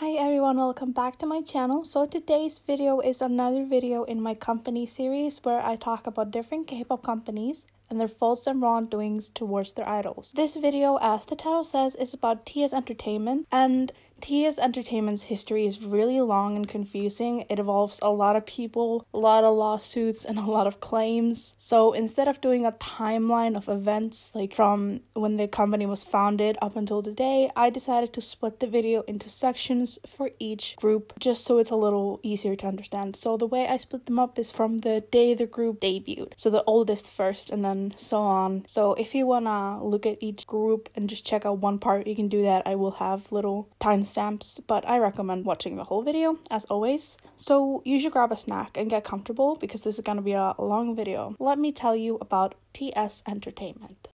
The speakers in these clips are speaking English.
Hi everyone, welcome back to my channel. So today's video is another video in my company series where I talk about different K-pop companies and their faults and wrongdoings towards their idols. This video, as the title says, is about TS Entertainment, and TS Entertainment's history is really long and confusing. It involves a lot of people, a lot of lawsuits, and a lot of claims. So instead of doing a timeline of events like from when the company was founded up until today, I decided to split the video into sections for each group just so it's a little easier to understand. So the way I split them up is from the day the group debuted. So the oldest first and then so on. So if you wanna look at each group and just check out one part, you can do that. I will have little timestamps, but I recommend watching the whole video as always. So you should grab a snack and get comfortable because this is gonna be a long video. Let me tell you about TS Entertainment.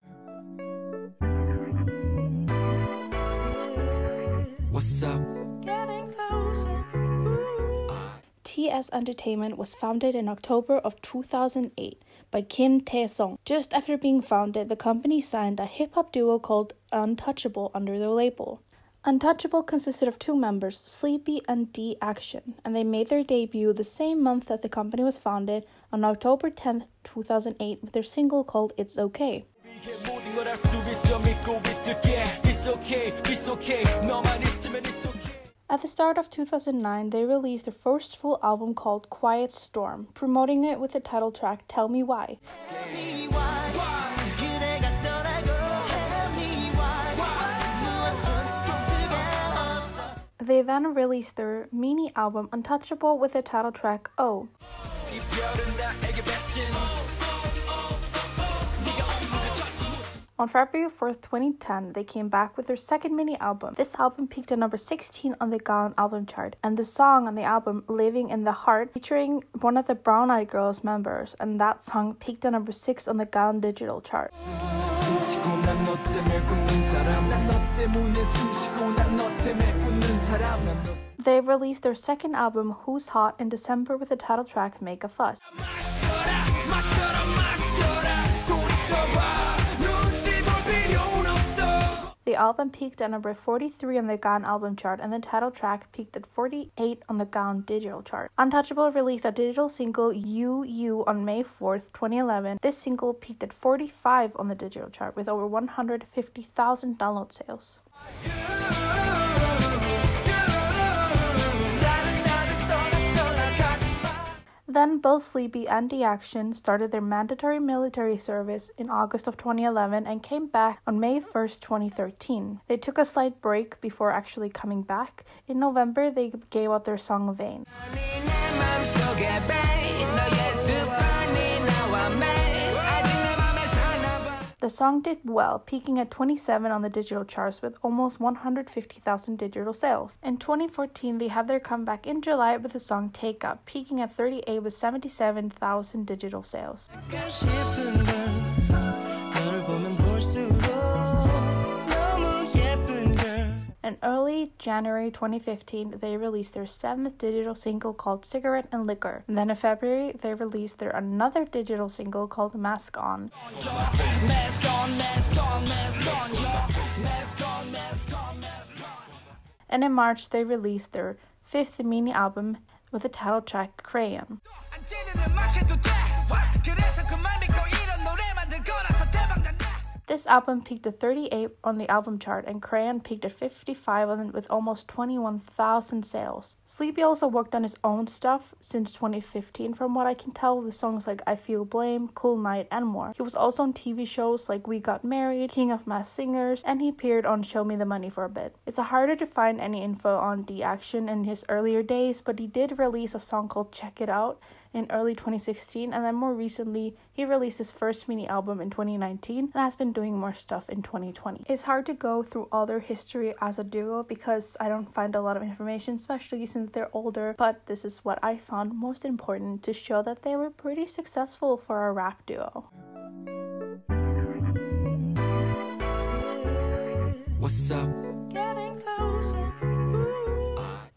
What's up? TS Entertainment was founded in October of 2008 by Kim Tae-sung. Just after being founded, the company signed a hip-hop duo called Untouchable under their label. Untouchable consisted of two members, Sleepy and D-Action, and they made their debut the same month that the company was founded, on October 10th, 2008, with their single called It's Okay. At the start of 2009, they released their first full album called Quiet Storm, promoting it with the title track Tell Me Why. They then released their mini album Untouchable with the title track Oh. On February 4th, 2010, they came back with their second mini album. This album peaked at number 16 on the Gaon album chart, and the song on the album, Living in the Heart, featuring one of the Brown Eyed Girls members, and that song peaked at number 6 on the Gaon digital chart. They released their second album, Who's Hot, in December with the title track Make a Fuss. The album peaked at number 43 on the Gaon album chart, and the title track peaked at 48 on the Gaon digital chart. Untouchable released a digital single, You on May 4th, 2011. This single peaked at 45 on the digital chart with over 150,000 download sales. Then both Sleepy and D-Action started their mandatory military service in August of 2011 and came back on May 1st, 2013. They took a slight break before actually coming back. In November, they gave out their song Vain. The song did well, peaking at 27 on the digital charts with almost 150,000 digital sales. In 2014, they had their comeback in July with the song Take Up, peaking at 38 with 77,000 digital sales. In early January 2015, they released their 7th digital single called Cigarette and Liquor. And then in February, they released their another digital single called Mask On. And in March, they released their 5th mini album with the title track Crayon. This album peaked at 38 on the album chart, and Crayon peaked at 55 on it with almost 21,000 sales. Sleepy also worked on his own stuff since 2015, from what I can tell, with songs like I Feel Blame, Cool Night, and more. He was also on TV shows like We Got Married, King of Masked Singers, and he appeared on Show Me the Money for a bit. It's harder to find any info on D-Action in his earlier days, but he did release a song called Check It Out in early 2016, and then more recently he released his first mini album in 2019 and has been doing more stuff in 2020. It's hard to go through all their history as a duo because I don't find a lot of information, especially since they're older, but this is what I found most important to show that they were pretty successful for a rap duo. What's up?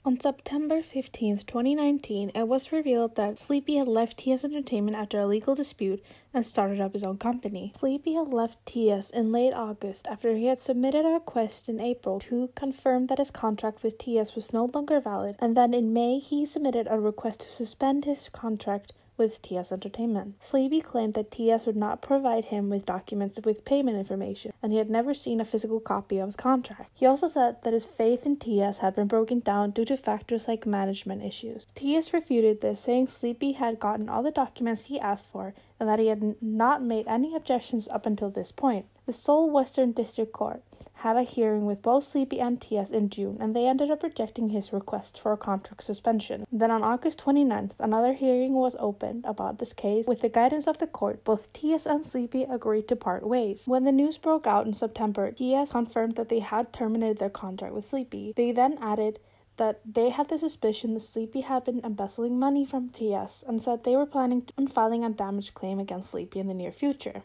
On September 15th, 2019, it was revealed that Sleepy had left TS Entertainment after a legal dispute and started up his own company. Sleepy had left TS in late August after he had submitted a request in April to confirm that his contract with TS was no longer valid, and then in May he submitted a request to suspend his contract with TS Entertainment. Sleepy claimed that TS would not provide him with documents with payment information, and he had never seen a physical copy of his contract. He also said that his faith in TS had been broken down due to factors like management issues. TS refuted this, saying Sleepy had gotten all the documents he asked for and that he had not made any objections up until this point. The Seoul Western District Court had a hearing with both Sleepy and TS in June, and they ended up rejecting his request for a contract suspension. Then on August 29th, another hearing was opened about this case. With the guidance of the court, both TS and Sleepy agreed to part ways. When the news broke out in September, TS confirmed that they had terminated their contract with Sleepy. They then added that they had the suspicion that Sleepy had been embezzling money from TS and said they were planning on filing a damage claim against Sleepy in the near future.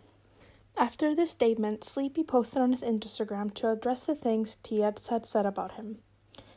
After this statement, Sleepy posted on his Instagram to address the things TS had said about him.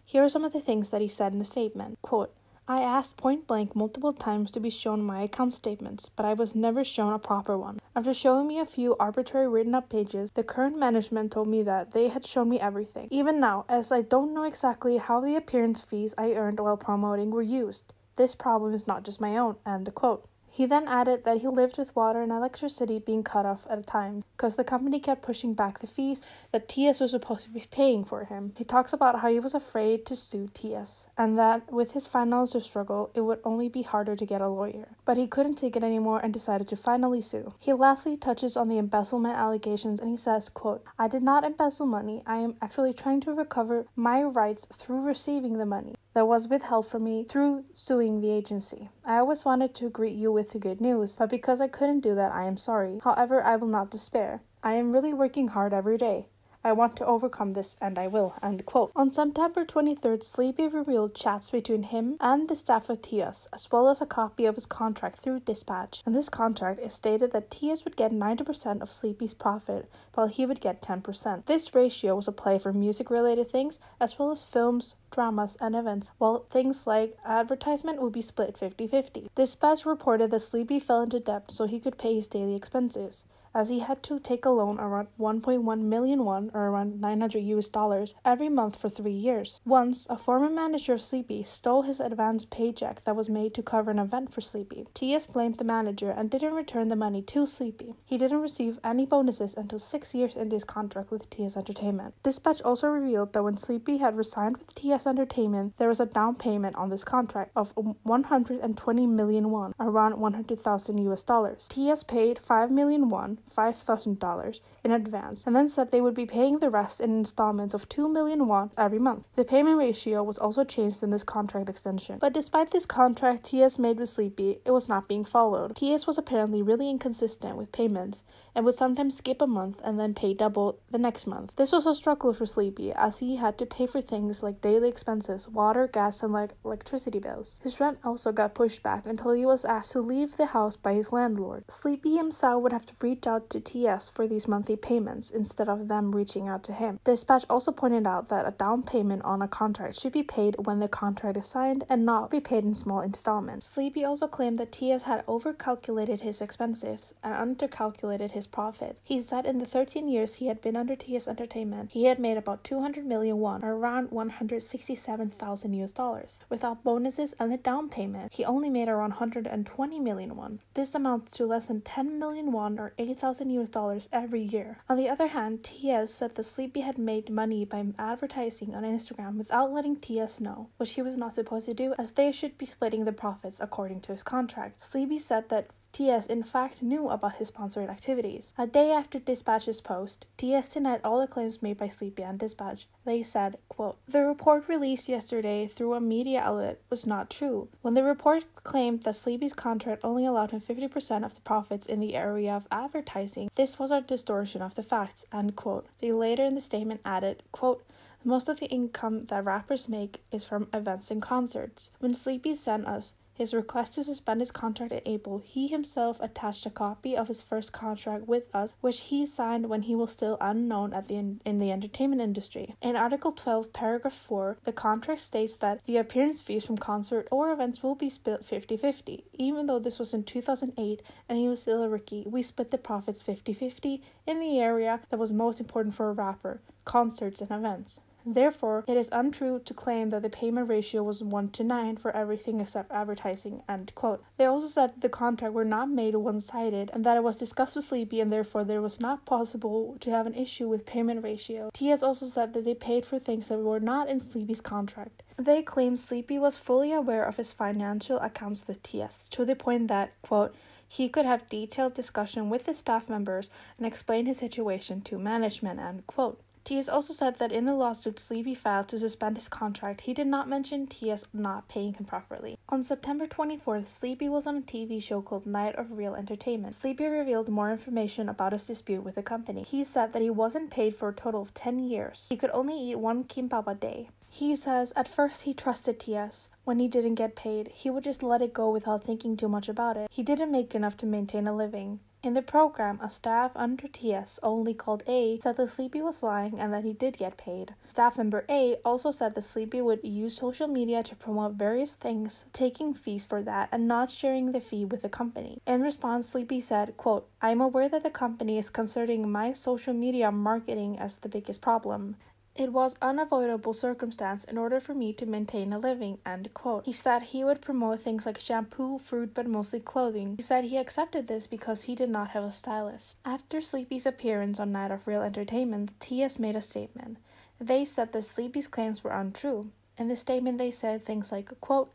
Here are some of the things that he said in the statement. Quote, I asked point blank multiple times to be shown my account statements, but I was never shown a proper one. After showing me a few arbitrary written up pages, the current management told me that they had shown me everything. Even now, as I don't know exactly how the appearance fees I earned while promoting were used. This problem is not just my own. End quote. He then added that he lived with water and electricity being cut off at a time because the company kept pushing back the fees that TS was supposed to be paying for him. He talks about how he was afraid to sue TS and that with his financial struggle, it would only be harder to get a lawyer. But he couldn't take it anymore and decided to finally sue. He lastly touches on the embezzlement allegations and he says, quote, I did not embezzle money. I am actually trying to recover my rights through receiving the money that was withheld from me through suing the agency. I always wanted to greet you with the good news, but because I couldn't do that, I am sorry. However, I will not despair. I am really working hard every day. I want to overcome this, and I will. End quote. On September 23rd, Sleepy revealed chats between him and the staff of TS, as well as a copy of his contract through Dispatch. In this contract, it stated that TS would get 90% of Sleepy's profit, while he would get 10%. This ratio was applied for music-related things, as well as films, dramas, and events, while things like advertisement would be split 50-50. Dispatch reported that Sleepy fell into debt so he could pay his daily expenses, as he had to take a loan around 1.1 million won, or around $900 every month for 3 years. Once, a former manager of Sleepy stole his advance paycheck that was made to cover an event for Sleepy. TS blamed the manager and didn't return the money to Sleepy. He didn't receive any bonuses until 6 years into his contract with TS Entertainment. Dispatch also revealed that when Sleepy had resigned with TS Entertainment, there was a down payment on this contract of 120 million won, around $100,000. TS paid 5 million won, $5,000 in advance, and then said they would be paying the rest in installments of 2 million won every month. The payment ratio was also changed in this contract extension. But despite this contract TS made with Sleepy, it was not being followed. TS was apparently really inconsistent with payments and would sometimes skip a month and then pay double the next month. This was a struggle for Sleepy, as he had to pay for things like daily expenses, water, gas, and electricity bills. His rent also got pushed back until he was asked to leave the house by his landlord. Sleepy himself would have to reach out to TS for these monthly payments instead of them reaching out to him. Dispatch also pointed out that a down payment on a contract should be paid when the contract is signed and not be paid in small installments. Sleepy also claimed that TS had overcalculated his expenses and undercalculated his profits. He said in the 13 years he had been under TS Entertainment, he had made about 200 million won, or around $167,000. Without bonuses and the down payment, he only made around 120 million won. This amounts to less than 10 million won, or $8,000 every year. On the other hand, TS said that Sleepy had made money by advertising on Instagram without letting TS know, which he was not supposed to do, as they should be splitting the profits according to his contract. Sleepy said that TS in fact knew about his sponsored activities. A day after Dispatch's post, TS denied all the claims made by Sleepy and Dispatch. They said, quote, the report released yesterday through a media outlet was not true. When the report claimed that Sleepy's contract only allowed him 50% of the profits in the area of advertising, this was a distortion of the facts, end quote. They later in the statement added, quote, most of the income that rappers make is from events and concerts. When Sleepy sent us his request to suspend his contract in April, he himself attached a copy of his first contract with us, which he signed when he was still unknown in the entertainment industry. In Article 12, Paragraph 4, the contract states that the appearance fees from concert or events will be split 50-50. Even though this was in 2008 and he was still a rookie, we split the profits 50-50 in the area that was most important for a rapper: concerts and events. Therefore, it is untrue to claim that the payment ratio was 1:9 for everything except advertising." End quote. They also said that the contract were not made one-sided and that it was discussed with Sleepy and therefore there was not possible to have an issue with payment ratio. TS also said that they paid for things that were not in Sleepy's contract. They claim Sleepy was fully aware of his financial accounts with TS, to the point that, quote, he could have detailed discussion with his staff members and explain his situation to management, end quote. TS also said that in the lawsuit Sleepy filed to suspend his contract, he did not mention TS not paying him properly. On September 24th, Sleepy was on a TV show called Night of Real Entertainment. Sleepy revealed more information about his dispute with the company. He said that he wasn't paid for a total of 10 years. He could only eat one kimbap a day. He says at first he trusted TS. When he didn't get paid, he would just let it go without thinking too much about it. He didn't make enough to maintain a living. In the program, a staff under TS, only called A, said that Sleepy was lying and that he did get paid. Staff member A also said that Sleepy would use social media to promote various things, taking fees for that and not sharing the fee with the company. In response, Sleepy said, quote, "I'm aware that the company is considering my social media marketing as the biggest problem. It was unavoidable circumstance in order for me to maintain a living," end quote. He said he would promote things like shampoo, fruit, but mostly clothing. He said he accepted this because he did not have a stylist. After Sleepy's appearance on Night of Real Entertainment, TS made a statement. They said that Sleepy's claims were untrue. In the statement they said things like, quote,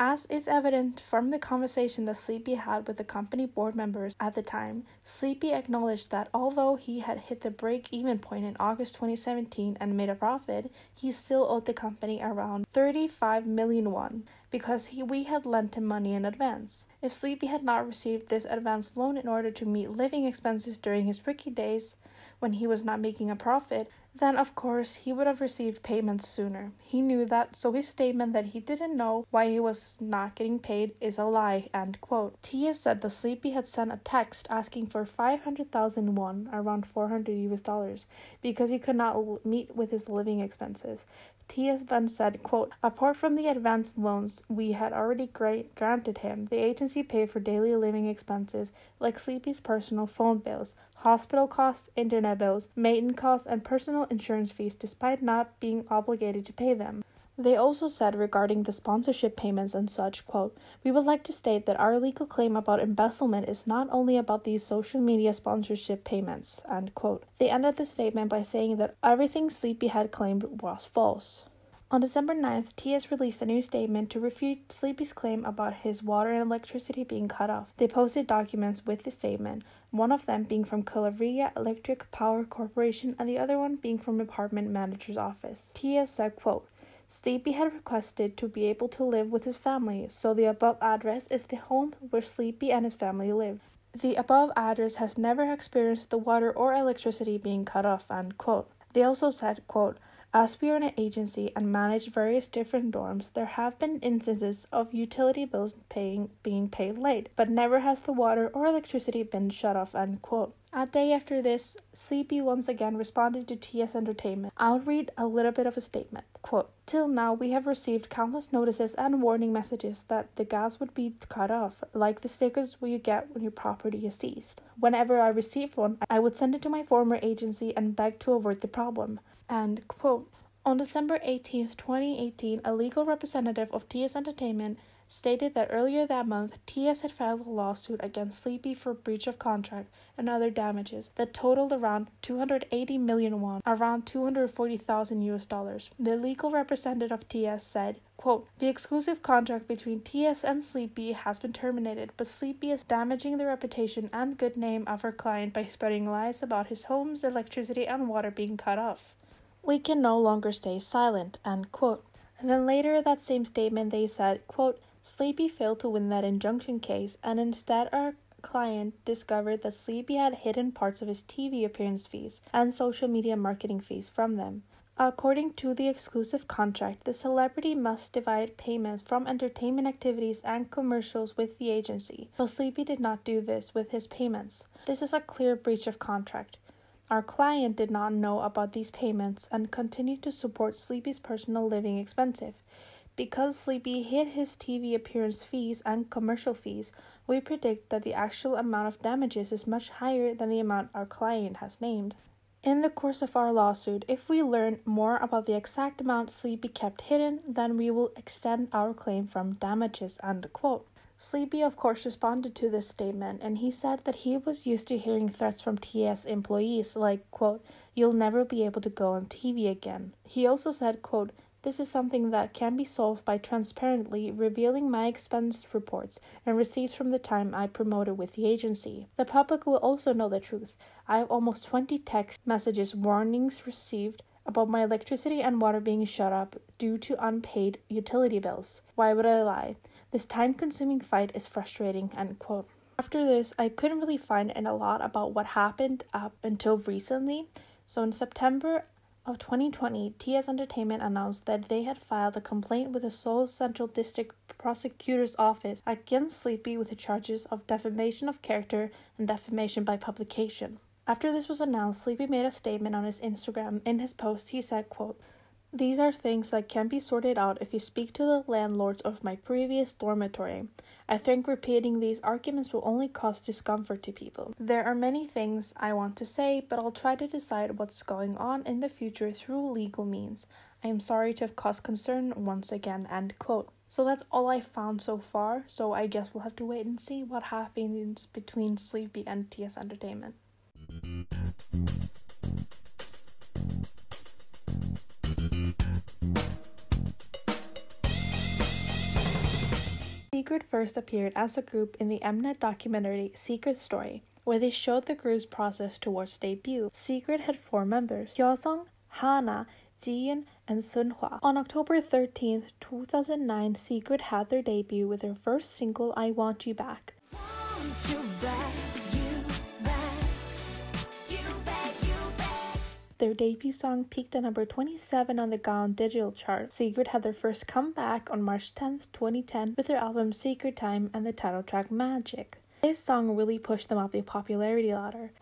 "As is evident from the conversation that Sleepy had with the company board members at the time, Sleepy acknowledged that although he had hit the break-even point in August 2017 and made a profit, he still owed the company around 35 million won because we had lent him money in advance. If Sleepy had not received this advance loan in order to meet living expenses during his rookie days, when he was not making a profit, then of course he would have received payments sooner. He knew that, so his statement that he didn't know why he was not getting paid is a lie," end quote. TS said that Sleepy had sent a text asking for 500,000 won, around $400, because he could not meet with his living expenses. TS then said, quote, "Apart from the advanced loans we had already granted him, the agency paid for daily living expenses like Sleepy's personal phone bills, hospital costs, internet bills, maintenance costs, and personal insurance fees despite not being obligated to pay them." They also said regarding the sponsorship payments and such, quote, "We would like to state that our legal claim about embezzlement is not only about these social media sponsorship payments," end quote. They ended the statement by saying that everything Sleepy had claimed was false. On December 9th, TS released a new statement to refute Sleepy's claim about his water and electricity being cut off. They posted documents with the statement, one of them being from Calabria Electric Power Corporation and the other one being from apartment manager's office. TS said, quote, "Sleepy had requested to be able to live with his family, so the above address is the home where Sleepy and his family live. The above address has never experienced the water or electricity being cut off," end quote. They also said, quote, "As we are an agency and manage various different dorms, there have been instances of utility bills being paid late, but never has the water or electricity been shut off," end quote. A day after this, Sleepy once again responded to TS Entertainment. I'll read a little bit of a statement. Quote, "Till now we have received countless notices and warning messages that the gas would be cut off, like the stickers you get when your property is seized. Whenever I received one, I would send it to my former agency and beg to avert the problem." End quote. On December 18th, 2018, a legal representative of TS Entertainment stated that earlier that month, TS had filed a lawsuit against Sleepy for breach of contract and other damages that totaled around 280 million won, around $240,000. The legal representative of TS said, quote, "The exclusive contract between TS and Sleepy has been terminated, but Sleepy is damaging the reputation and good name of our client by spreading lies about his home's electricity and water being cut off. We can no longer stay silent," end quote. And then later that same statement they said, quote, "Sleepy failed to win that injunction case, and instead our client discovered that Sleepy had hidden parts of his TV appearance fees and social media marketing fees from them. According to the exclusive contract, the celebrity must divide payments from entertainment activities and commercials with the agency, but Sleepy did not do this with his payments. This is a clear breach of contract. Our client did not know about these payments and continued to support Sleepy's personal living expenses. Because Sleepy hid his TV appearance fees and commercial fees, we predict that the actual amount of damages is much higher than the amount our client has named. In the course of our lawsuit, if we learn more about the exact amount Sleepy kept hidden, then we will extend our claim from damages, end quote. Sleepy, of course, responded to this statement, and he said that he was used to hearing threats from TS employees like, quote, "You'll never be able to go on TV again." He also said, quote, "This is something that can be solved by transparently revealing my expense reports and receipts from the time I promoted with the agency. The public will also know the truth. I have almost 20 text messages warnings received about my electricity and water being shut up due to unpaid utility bills. Why would I lie? This time-consuming fight is frustrating," end quote. After this, I couldn't really find a lot about what happened up until recently. So in September of 2020, TS Entertainment announced that they had filed a complaint with the Seoul Central District Prosecutor's Office against Sleepy with the charges of defamation of character and defamation by publication. After this was announced, Sleepy made a statement on his Instagram. In his post, he said, quote, "These are things that can be sorted out if you speak to the landlords of my previous dormitory. I think repeating these arguments will only cause discomfort to people. There are many things I want to say, but I'll try to decide what's going on in the future through legal means. I am sorry to have caused concern once again," end quote. So that's all I found so far, so I guess we'll have to wait and see what happens between Sleepy and TS Entertainment. Secret first appeared as a group in the Mnet documentary Secret Story, where they showed the group's process towards debut. Secret had 4 members, Hyosung, Hana, Jiyeon, and Sunhwa. On October 13th, 2009, Secret had their debut with their first single, I Want You Back. Want you back. Their debut song peaked at number 27 on the Gaon digital chart. Secret had their first comeback on March 10th, 2010 with their album Secret Time and the title track Magic. This song really pushed them up the popularity ladder.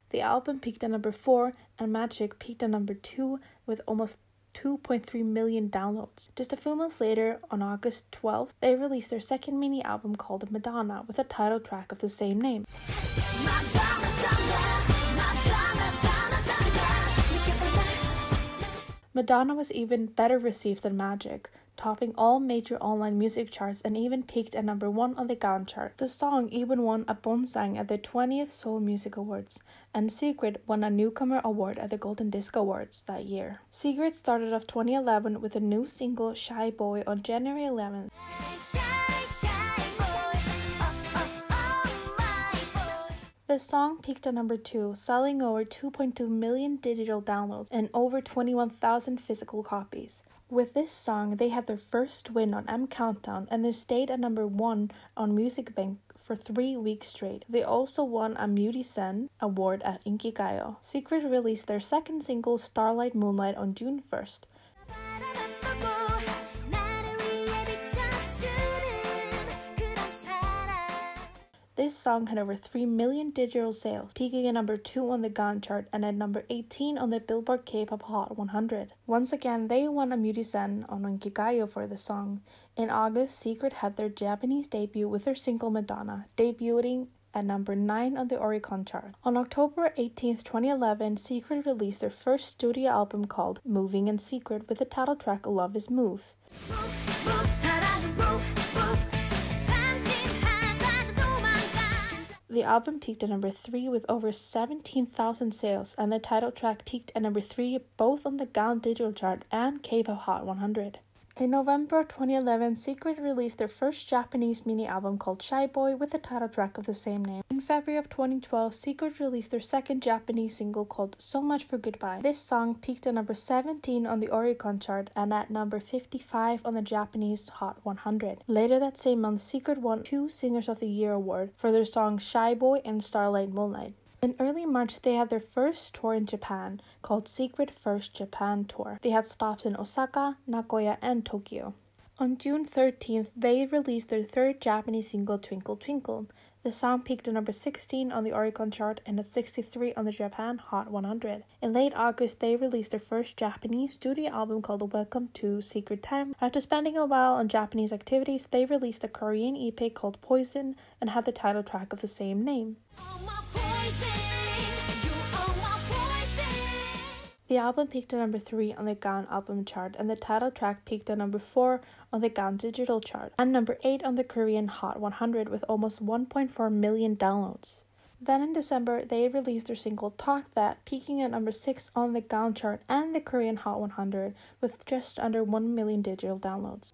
The album peaked at number 4 and Magic peaked at number 2 with almost 2.3 million downloads. Just a few months later, on August 12th, they released their second mini album called Madonna with a title track of the same name. Madonna was even better received than Magic, topping all major online music charts and even peaked at number 1 on the Gaon chart. The song even won a Bonsang at the 20th Seoul Music Awards, and Secret won a Newcomer Award at the Golden Disc Awards that year. Secret started off 2011 with a new single, Shy Boy, on January 11th. The song peaked at number 2, selling over 2.2 million digital downloads and over 21,000 physical copies. With this song, they had their first win on M Countdown, and they stayed at number 1 on Music Bank for 3 weeks straight. They also won a Mutisen award at Inkigayo. Secret released their second single, Starlight Moonlight, on June 1st. This song had over 3 million digital sales, peaking at number 2 on the Gaon chart and at number 18 on the Billboard K-pop Hot 100. Once again, they won a Mutisen on Inkigayo for the song. In August, Secret had their Japanese debut with their single Madonna, debuting at number 9 on the Oricon chart. On October 18th, 2011, Secret released their first studio album called Moving in Secret with the title track Love Is Move. The album peaked at number 3 with over 17,000 sales, and the title track peaked at number 3 both on the Gaon digital chart and K-pop Hot 100. In November 2011, Secret released their first Japanese mini album called Shy Boy with the title track of the same name. In February of 2012, Secret released their second Japanese single called So Much for Goodbye. This song peaked at number 17 on the Oricon chart and at number 55 on the Japanese Hot 100. Later that same month, Secret won 2 Singers of the Year award for their songs Shy Boy and Starlight Moonlight. In early March, they had their first tour in Japan, called Secret First Japan Tour. They had stops in Osaka, Nagoya, and Tokyo. On June 13th, they released their third Japanese single, Twinkle Twinkle. The song peaked at number 16 on the Oricon chart and at 63 on the Japan Hot 100. In late August, they released their first Japanese studio album called Welcome to Secret Time. After spending a while on Japanese activities, they released a Korean EP called Poison and had the title track of the same name. The album peaked at number 3 on the Gaon album chart, and the title track peaked at number 4 on the Gaon digital chart, and number 8 on the Korean Hot 100 with almost 1.4 million downloads. Then in December, they released their single Talk That, peaking at number 6 on the Gaon chart and the Korean Hot 100 with just under 1 million digital downloads.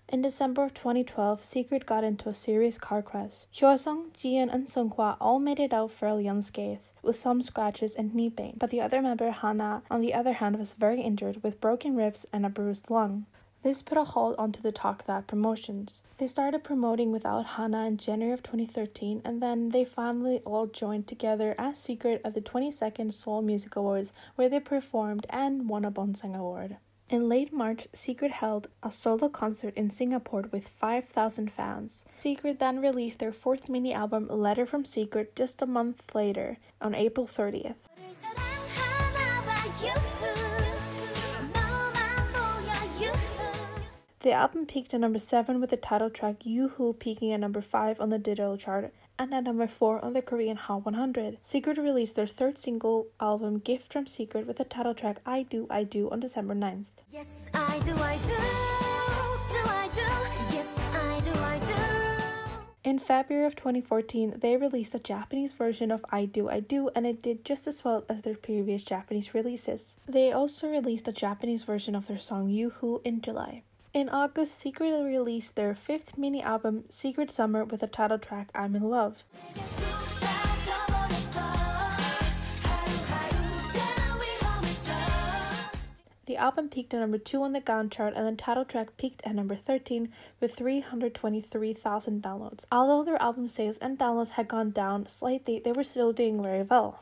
In December of 2012, Secret got into a serious car crash. Hyoseong, Jiyeon, and Seonghwa all made it out fairly unscathed, with some scratches and knee pain, but the other member, Hana, on the other hand, was very injured with broken ribs and a bruised lung. This put a halt onto the Talk That promotions. They started promoting without Hana in January of 2013, and then they finally all joined together as Secret at the 22nd Seoul Music Awards, where they performed and won a Bonsang Award. In late March, Secret held a solo concert in Singapore with 5,000 fans. Secret then released their fourth mini album, Letter from Secret, just a month later, on April 30th. The album peaked at number 7 with the title track Yoo-Hoo peaking at number 5 on the digital chart and at number 4 on the Korean Hot 100. Secret released their third single album, Gift from Secret, with the title track I Do, I Do on December 9th. Yes, I do, I do, yes, I do, I do. In February of 2014, they released a Japanese version of I Do, I Do, and it did just as well as their previous Japanese releases. They also released a Japanese version of their song Yoo-Hoo in July. In August, Secret released their fifth mini album, Secret Summer, with the title track I'm in Love. The album peaked at number 2 on the Gaon chart, and the title track peaked at number 13 with 323,000 downloads. Although their album sales and downloads had gone down slightly, they were still doing very well.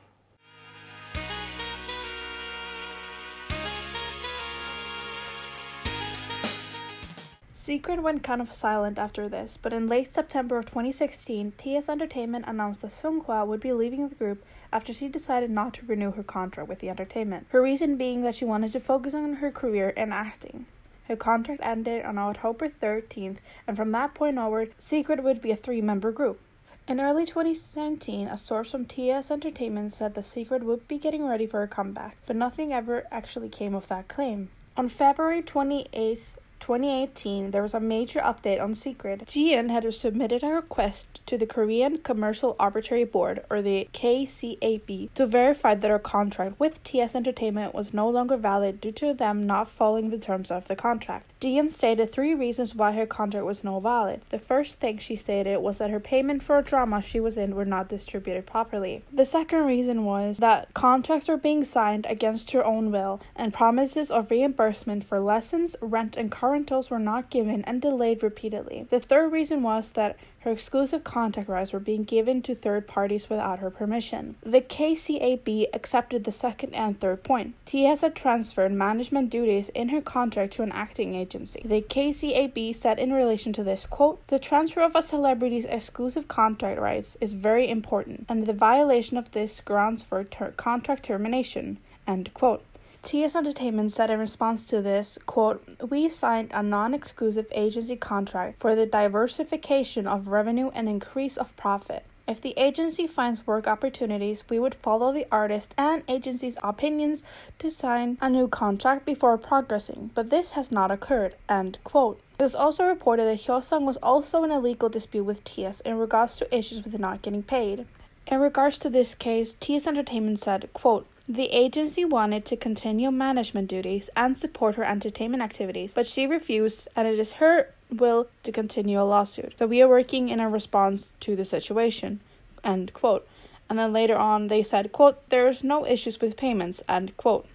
Secret went kind of silent after this, but in late September of 2016, TS Entertainment announced that Seonghwa would be leaving the group after she decided not to renew her contract with the entertainment. Her reason being that she wanted to focus on her career in acting. Her contract ended on October 13th, and from that point onward, Secret would be a 3-member group. In early 2017, a source from TS Entertainment said that Secret would be getting ready for a comeback, but nothing ever actually came of that claim. On February 28th, 2018, there was a major update on Secret. Jiyeon had submitted a request to the Korean Commercial Arbitrary Board, or the KCAB, to verify that her contract with TS Entertainment was no longer valid due to them not following the terms of the contract. Jiyeon stated 3 reasons why her contract was no valid. The first thing she stated was that her payment for a drama she was in were not distributed properly. The second reason was that contracts were being signed against her own will, and promises of reimbursement for lessons, rent, and car rentals were not given and delayed repeatedly. The third reason was that her exclusive contract rights were being given to third parties without her permission. The KCAB accepted the second and third point. TS had transferred management duties in her contract to an acting agency. The KCAB said in relation to this, quote, "The transfer of a celebrity's exclusive contract rights is very important, and the violation of this grounds for contract termination," end quote. TS Entertainment said in response to this, quote, "We signed a non-exclusive agency contract for the diversification of revenue and increase of profit. If the agency finds work opportunities, we would follow the artist and agency's opinions to sign a new contract before progressing, but this has not occurred," end quote. It was also reported that Hyoseong was also in a legal dispute with TS in regards to issues with not getting paid. In regards to this case, TS Entertainment said, quote, "The agency wanted to continue management duties and support her entertainment activities, but she refused, and it is her will to continue a lawsuit. So we are working in a response to the situation," end quote. And then later on they said, quote, "There's no issues with payments," end quote.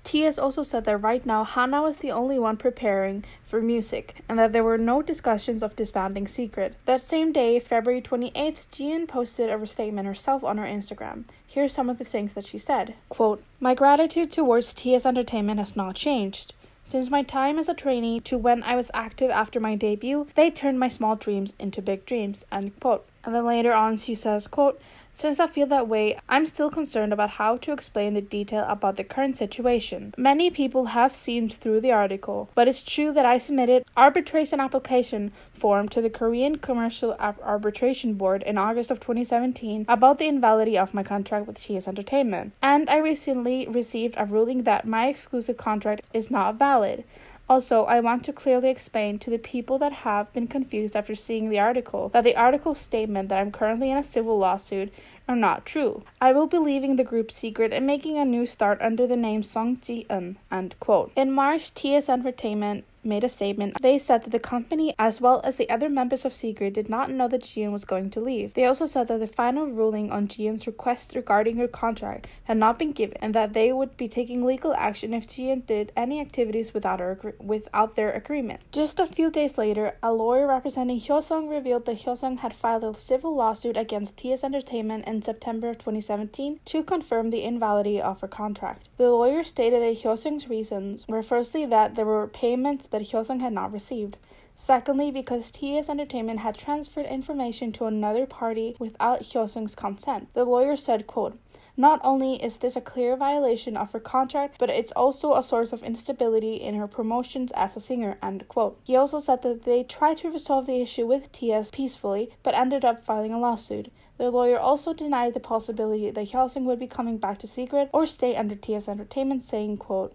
TS also said that right now Hana was the only one preparing for music, and that there were no discussions of disbanding Secret. That same day, February 28th, Jian posted a statement herself on her Instagram. Here's some of the things that she said. Quote, "My gratitude towards TS Entertainment has not changed. Since my time as a trainee to when I was active after my debut, they turned my small dreams into big dreams," end quote. And then later on she says, quote, "Since I feel that way, I'm still concerned about how to explain the detail about the current situation. Many people have seen through the article, but it's true that I submitted arbitration application form to the Korean Commercial Arbitration Board in August of 2017 about the invalidity of my contract with TS Entertainment. And I recently received a ruling that my exclusive contract is not valid. Also, I want to clearly explain to the people that have been confused after seeing the article that the article's statement that I'm currently in a civil lawsuit are not true. I will be leaving the group Secret and making a new start under the name Song Ji-eun," end quote. In March, TS Entertainment made a statement. They said that the company, as well as the other members of Secret, did not know that Jian was going to leave. They also said that the final ruling on Jian's request regarding her contract had not been given, and that they would be taking legal action if Jian did any activities without their agreement. Just a few days later, a lawyer representing Hyosung revealed that Hyosung had filed a civil lawsuit against TS Entertainment in September of 2017 to confirm the invalidity of her contract. The lawyer stated that Hyosung's reasons were firstly that there were payments that Hyosung had not received. Secondly, because TS Entertainment had transferred information to another party without Hyosung's consent. The lawyer said, quote, "Not only is this a clear violation of her contract, but it's also a source of instability in her promotions as a singer," end quote. He also said that they tried to resolve the issue with TS peacefully, but ended up filing a lawsuit. The lawyer also denied the possibility that Hyosung would be coming back to Secret or stay under TS Entertainment, saying, quote,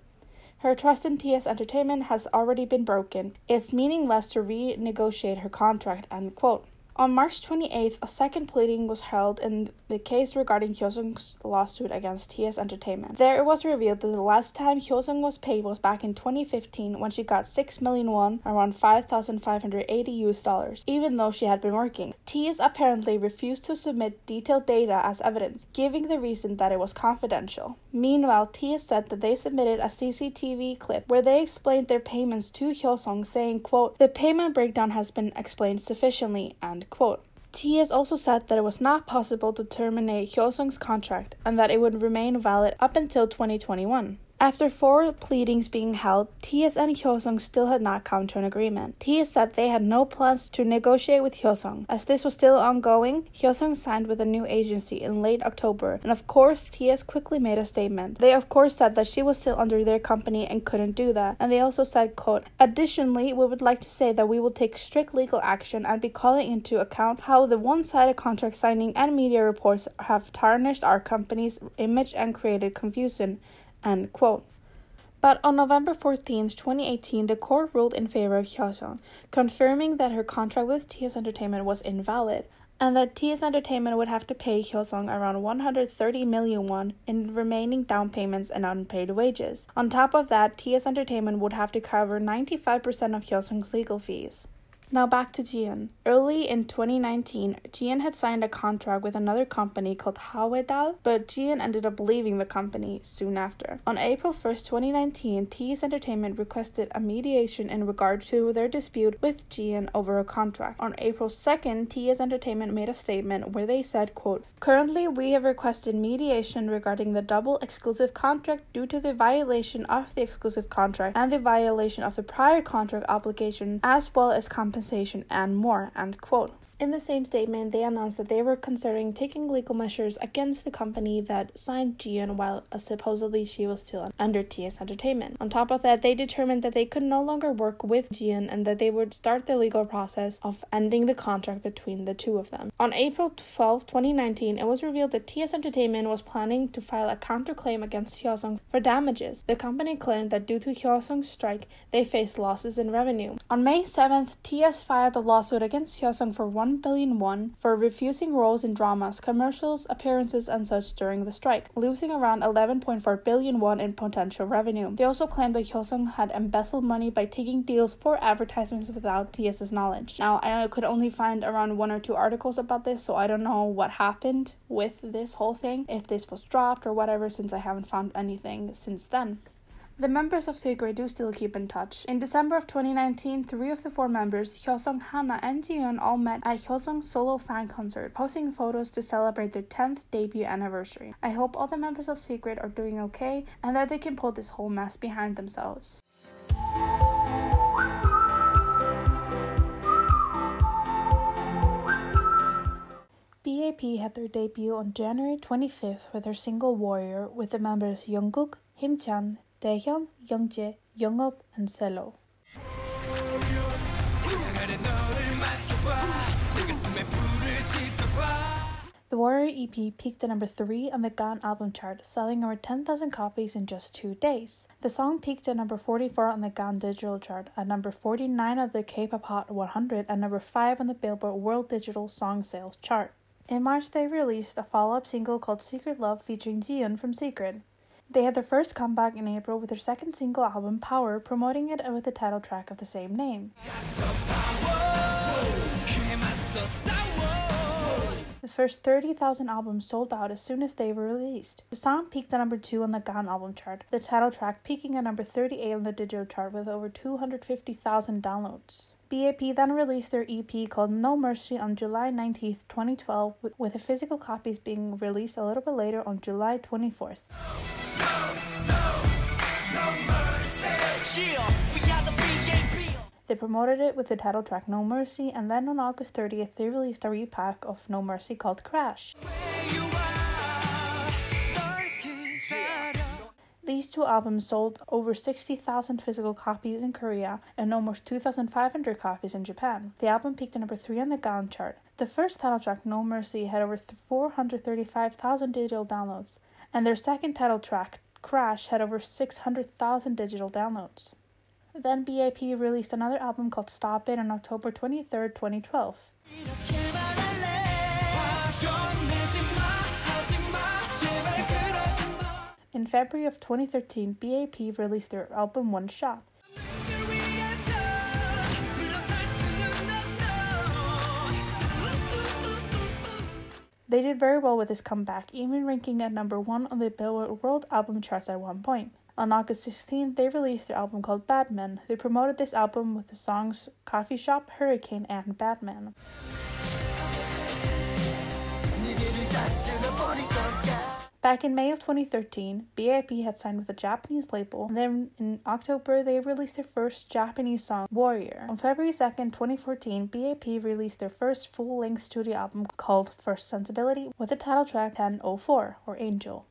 "Her trust in TS Entertainment has already been broken. It's meaningless to renegotiate her contract," end quote. On March 28th, a second pleading was held in the case regarding Hyosung's lawsuit against TS Entertainment. There it was revealed that the last time Hyosung was paid was back in 2015 when she got 6 million won, around $5,580, even though she had been working. TS apparently refused to submit detailed data as evidence, giving the reason that it was confidential. Meanwhile, TS said that they submitted a CCTV clip where they explained their payments to Hyosung, saying, quote, "The payment breakdown has been explained sufficiently," end quote. TS also said that it was not possible to terminate Hyosung's contract and that it would remain valid up until 2021. After 4 pleadings being held, TS and Hyosung still had not come to an agreement. TS said they had no plans to negotiate with Hyosung. As this was still ongoing, Hyosung signed with a new agency in late October, and of course TS quickly made a statement. They of course said that she was still under their company and couldn't do that, and they also said, quote, "Additionally, we would like to say that we will take strict legal action and be calling into account how the one-sided contract signing and media reports have tarnished our company's image and created confusion," end quote. But on November 14th, 2018, the court ruled in favor of Hyosung, confirming that her contract with TS Entertainment was invalid, and that TS Entertainment would have to pay Hyosung around 130 million won in remaining down payments and unpaid wages. On top of that, TS Entertainment would have to cover 95% of Hyosung's legal fees. Now back to Jian. Early in 2019, Jian had signed a contract with another company called Hawedal, but Jian ended up leaving the company soon after. On April 1st, 2019, TS Entertainment requested a mediation in regard to their dispute with Jian over a contract. On April 2nd, TS Entertainment made a statement where they said, quote, "Currently, we have requested mediation regarding the double exclusive contract due to the violation of the exclusive contract and the violation of the prior contract obligation, as well as compensation and more," end quote. In the same statement, they announced that they were considering taking legal measures against the company that signed Jian while supposedly she was still under TS Entertainment. On top of that, they determined that they could no longer work with Jian and that they would start the legal process of ending the contract between the two of them. On April 12, 2019, it was revealed that TS Entertainment was planning to file a counterclaim against Hyosung for damages. The company claimed that due to Hyosung's strike, they faced losses in revenue. On May 7th, TS filed a lawsuit against Hyosung for 1 billion won for refusing roles in dramas, commercials, appearances, and such during the strike, losing around 11.4 billion won in potential revenue. They also claimed that Hyosung had embezzled money by taking deals for advertisements without TS's knowledge. Now, I could only find around 1 or 2 articles about this, so I don't know what happened with this whole thing, if this was dropped or whatever, since I haven't found anything since then. The members of Secret do still keep in touch. In December of 2019, 3 of the 4 members, Hyosung, Hana, and Jiyeon, all met at Hyosung's solo fan concert, posting photos to celebrate their 10th debut anniversary. I hope all the members of Secret are doing okay and that they can put this whole mess behind themselves. BAP had their debut on January 25th with their single Warrior with the members Jungkook, Himchan, Daehyun, Youngjae, Yoongup, and Selo. The Warrior EP peaked at number 3 on the GAN album chart, selling over 10,000 copies in just 2 days. The song peaked at number 44 on the GAN digital chart, at number 49 on the K-pop Hot 100, and number 5 on the Billboard World Digital Song Sales chart. In March, they released a follow-up single called Secret Love featuring Jiyeon from Secret. They had their first comeback in April with their second single album, Power, promoting it with the title track of the same name. The first 30,000 albums sold out as soon as they were released. The song peaked at number 2 on the GAN album chart, the title track peaking at number 38 on the digital chart with over 250,000 downloads. BAP then released their EP called No Mercy on July 19th, 2012, with the physical copies being released a little bit later on July 24th. They promoted it with the title track No Mercy, and then on August 30th they released a repack of No Mercy called Crash. These 2 albums sold over 60,000 physical copies in Korea and almost 2,500 copies in Japan. The album peaked at number 3 on the GAN chart. The first title track, No Mercy, had over 435,000 digital downloads, and their second title track, Crash, had over 600,000 digital downloads. Then BAP released another album called Stop It on October 23rd, 2012. In February of 2013, BAP released their album One Shot. They did very well with this comeback, even ranking at number 1 on the Billboard World Album charts at one point. On August 16th, they released their album called Batman. They promoted this album with the songs Coffee Shop, Hurricane, and Batman. Back in May of 2013, BAP had signed with a Japanese label, and then in October they released their first Japanese song, Warrior. On February 2nd, 2014, BAP released their first full-length studio album called First Sensibility with the title track 1004, or Angel.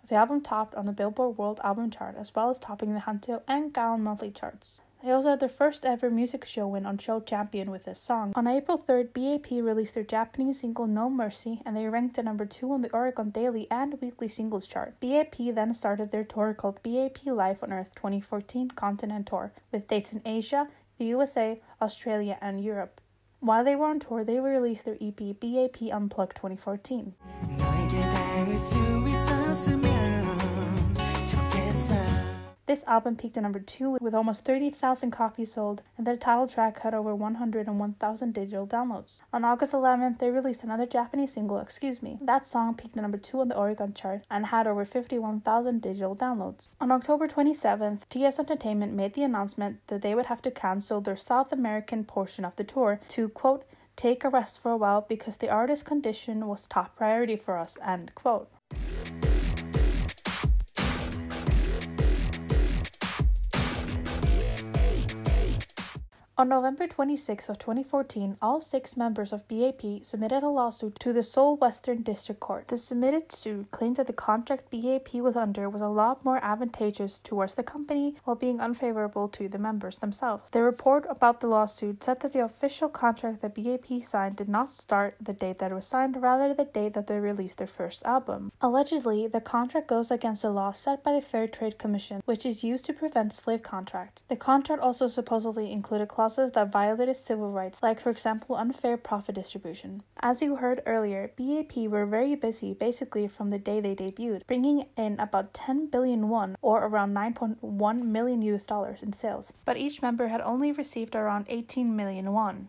The album topped on the Billboard World Album chart, as well as topping the Hanteo and Gaon monthly charts. They also had their first ever music show win on Show Champion with this song. On April 3rd, BAP released their Japanese single No Mercy, and they ranked at number 2 on the Oricon Daily and Weekly Singles chart. BAP then started their tour called BAP Live on Earth 2014 Continent Tour, with dates in Asia, the USA, Australia, and Europe. While they were on tour, they released their EP BAP Unplugged 2014. This album peaked at number 2 with almost 30,000 copies sold, and their title track had over 101,000 digital downloads. On August 11th, they released another Japanese single, Excuse Me. That song peaked at number 2 on the Oricon chart and had over 51,000 digital downloads. On October 27th, TS Entertainment made the announcement that they would have to cancel their South American portion of the tour to, quote, take a rest for a while because the artist's condition was top priority for us, end quote. On November 26 of 2014, all 6 members of BAP submitted a lawsuit to the Seoul Western District Court. The submitted suit claimed that the contract BAP was under was a lot more advantageous towards the company while being unfavorable to the members themselves. The report about the lawsuit said that the official contract that BAP signed did not start the date that it was signed, rather the date that they released their first album. Allegedly, the contract goes against a law set by the Fair Trade Commission, which is used to prevent slave contracts. The contract also supposedly included clauses that violated civil rights, like for example unfair profit distribution. As you heard earlier, BAP were very busy basically from the day they debuted, bringing in about 10 billion won or around 9.1 million US dollars in sales, but each member had only received around 18 million won.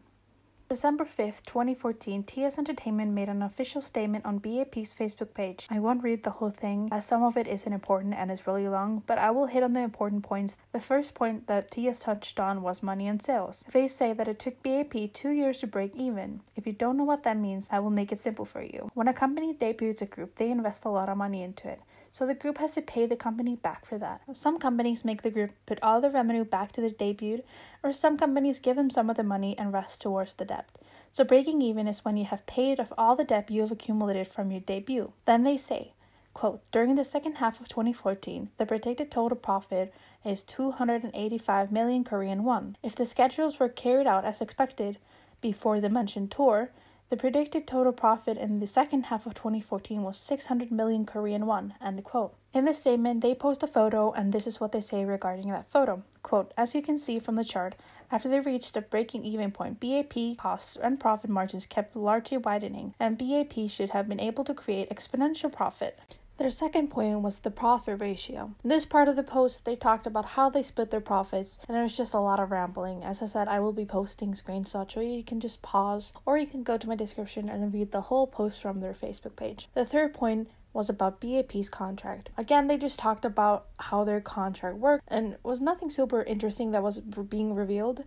December 5th, 2014, TS Entertainment made an official statement on BAP's Facebook page. I won't read the whole thing, as some of it isn't important and is really long, but I will hit on the important points. The first point that TS touched on was money and sales. They say that it took BAP 2 years to break even. If you don't know what that means, I will make it simple for you. When a company debuts a group, they invest a lot of money into it. So the group has to pay the company back for that. Some companies make the group put all the revenue back to the debut, or some companies give them some of the money and rest towards the debt. So breaking even is when you have paid off all the debt you have accumulated from your debut. Then they say, quote, during the second half of 2014, the predicted total profit is 285 million Korean won. If the schedules were carried out as expected before the mentioned tour, the predicted total profit in the second half of 2014 was 600 million Korean won, end quote. In the statement, they post a photo, and this is what they say regarding that photo. Quote, as you can see from the chart, after they reached the breaking even point, BAP costs and profit margins kept largely widening, and BAP should have been able to create exponential profit. Their second point was the profit ratio. In this part of the post, they talked about how they split their profits, and there was just a lot of rambling. As I said, I will be posting screenshots, or you can just pause, or you can go to my description and read the whole post from their Facebook page. The third point was about BAP's contract. Again, they just talked about how their contract worked, and was nothing super interesting that was being revealed.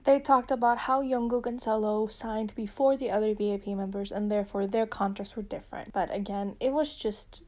They talked about how Jungkook and Solo signed before the other BAP members, and therefore their contracts were different. But again, it was just,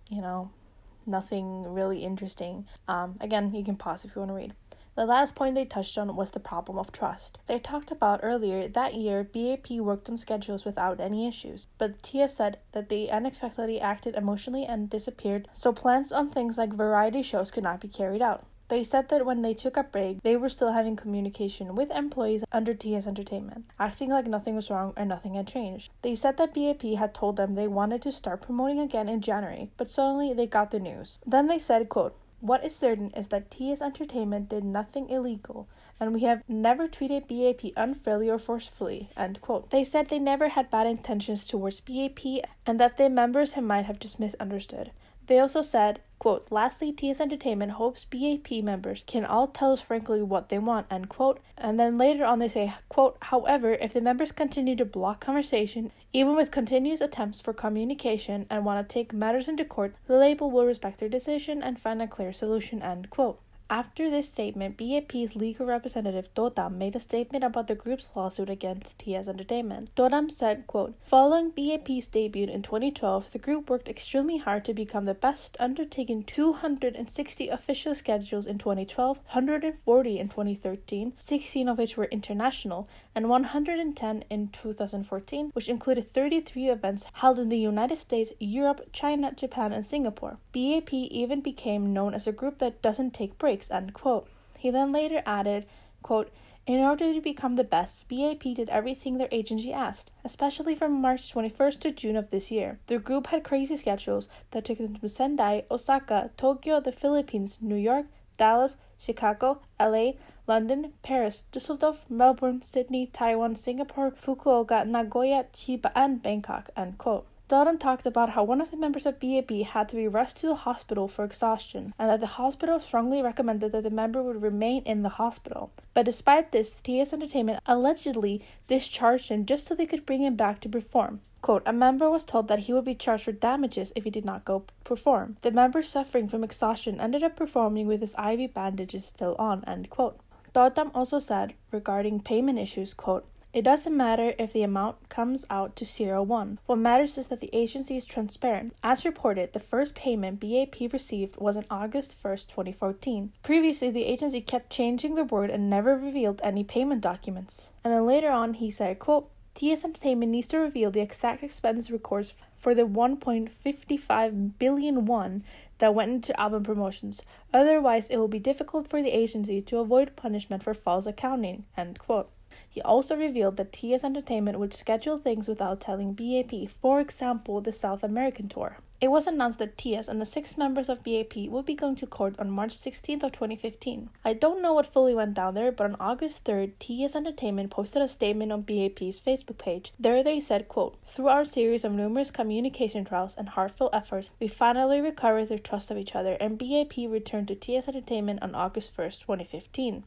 nothing really interesting. Again, you can pause if you want to read. The last point they touched on was the problem of trust. They talked about earlier that year BAP worked on schedules without any issues, but TS said that they unexpectedly acted emotionally and disappeared, so plans on things like variety shows could not be carried out. They said that when they took a break, they were still having communication with employees under TS Entertainment, acting like nothing was wrong or nothing had changed. They said that BAP had told them they wanted to start promoting again in January, but suddenly they got the news. Then they said, quote, what is certain is that TS Entertainment did nothing illegal, and we have never treated BAP unfairly or forcefully, end quote. They said they never had bad intentions towards BAP, and that their members might have just misunderstood. They also said, quote, lastly, TS Entertainment hopes BAP members can all tell us frankly what they want, end quote. And then later on they say, quote, however, if the members continue to block conversation, even with continuous attempts for communication, and want to take matters into court, the label will respect their decision and find a clear solution, end quote. After this statement, BAP's legal representative Dodam made a statement about the group's lawsuit against TS Entertainment. Dodam said, quote, following BAP's debut in 2012, the group worked extremely hard to become the best, undertaking 260 official schedules in 2012, 140 in 2013, 16 of which were international, and 110 in 2014, which included 33 events held in the United States, Europe, China, Japan, and Singapore. BAP even became known as a group that doesn't take breaks, end quote. He then later added, quote, in order to become the best, BAP did everything their agency asked, especially from March 21st to June of this year. The group had crazy schedules that took them to Sendai, Osaka, Tokyo, the Philippines, New York, Dallas, Chicago, LA, London, Paris, Düsseldorf, Melbourne, Sydney, Taiwan, Singapore, Fukuoka, Nagoya, Chiba, and Bangkok, end quote. Dodam talked about how one of the members of BAP had to be rushed to the hospital for exhaustion, and that the hospital strongly recommended that the member would remain in the hospital. But despite this, TS Entertainment allegedly discharged him just so they could bring him back to perform. Quote, a member was told that he would be charged for damages if he did not go perform. The member suffering from exhaustion ended up performing with his IV bandages still on, end quote. Dodam also said regarding payment issues, quote, It doesn't matter if the amount comes out to 0-1. What matters is that the agency is transparent. As reported, the first payment BAP received was on August 1st, 2014. Previously, the agency kept changing their word and never revealed any payment documents. And then later on, he said, quote, TS Entertainment needs to reveal the exact expense records for the 1.55 billion won that went into album promotions. Otherwise, it will be difficult for the agency to avoid punishment for false accounting, end quote. He also revealed that TS Entertainment would schedule things without telling BAP, for example, the South American tour. It was announced that TS and the 6 members of BAP would be going to court on March 16th of 2015. I don't know what fully went down there, but on August 3rd, TS Entertainment posted a statement on BAP's Facebook page. There they said, quote, through our series of numerous communication trials and heartfelt efforts, we finally recovered their trust of each other, and BAP returned to TS Entertainment on August 1st, 2015.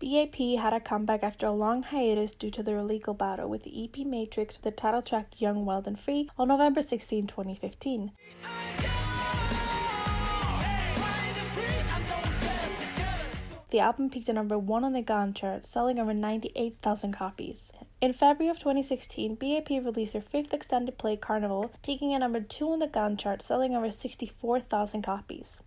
BAP had a comeback after a long hiatus due to their legal battle with the EP Matrix with the title track Young, Wild and Free on November 16, 2015. The album peaked at number 1 on the Gaon chart, selling over 98,000 copies. In February of 2016, BAP released their 5th extended play Carnival, peaking at number 2 on the Gaon chart, selling over 64,000 copies.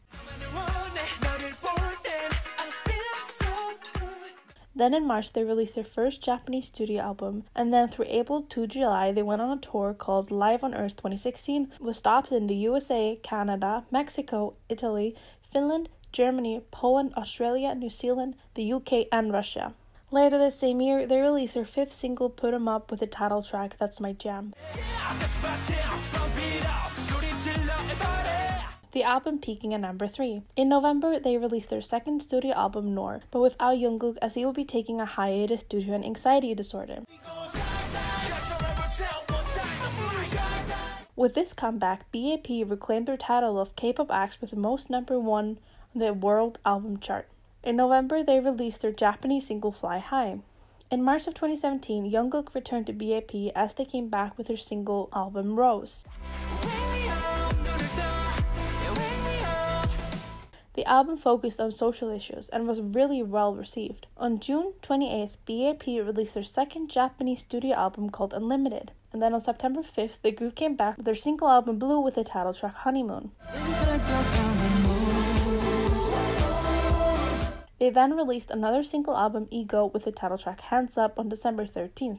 Then in March, they released their first Japanese studio album, and then through April to July, they went on a tour called Live on Earth 2016, with stops in the USA, Canada, Mexico, Italy, Finland, Germany, Poland, Australia, New Zealand, the UK, and Russia. Later this same year, they released their 5th single, Put 'Em Up, with the title track That's My Jam. The album peaking at number 3. In November, they released their 2nd studio album, Nor, but without Jungkook as he will be taking a hiatus due to an anxiety disorder. With this comeback, BAP reclaimed their title of K-pop acts with the most number 1 on the world album chart. In November, they released their Japanese single Fly High. In March of 2017, Jungkook returned to BAP as they came back with their single album Rose. The album focused on social issues and was really well received. On June 28th, BAP released their 2nd Japanese studio album called Unlimited. And then on September 5th, the group came back with their single album Blue with the title track Honeymoon. They then released another single album, Ego, with the title track Hands Up on December 13th.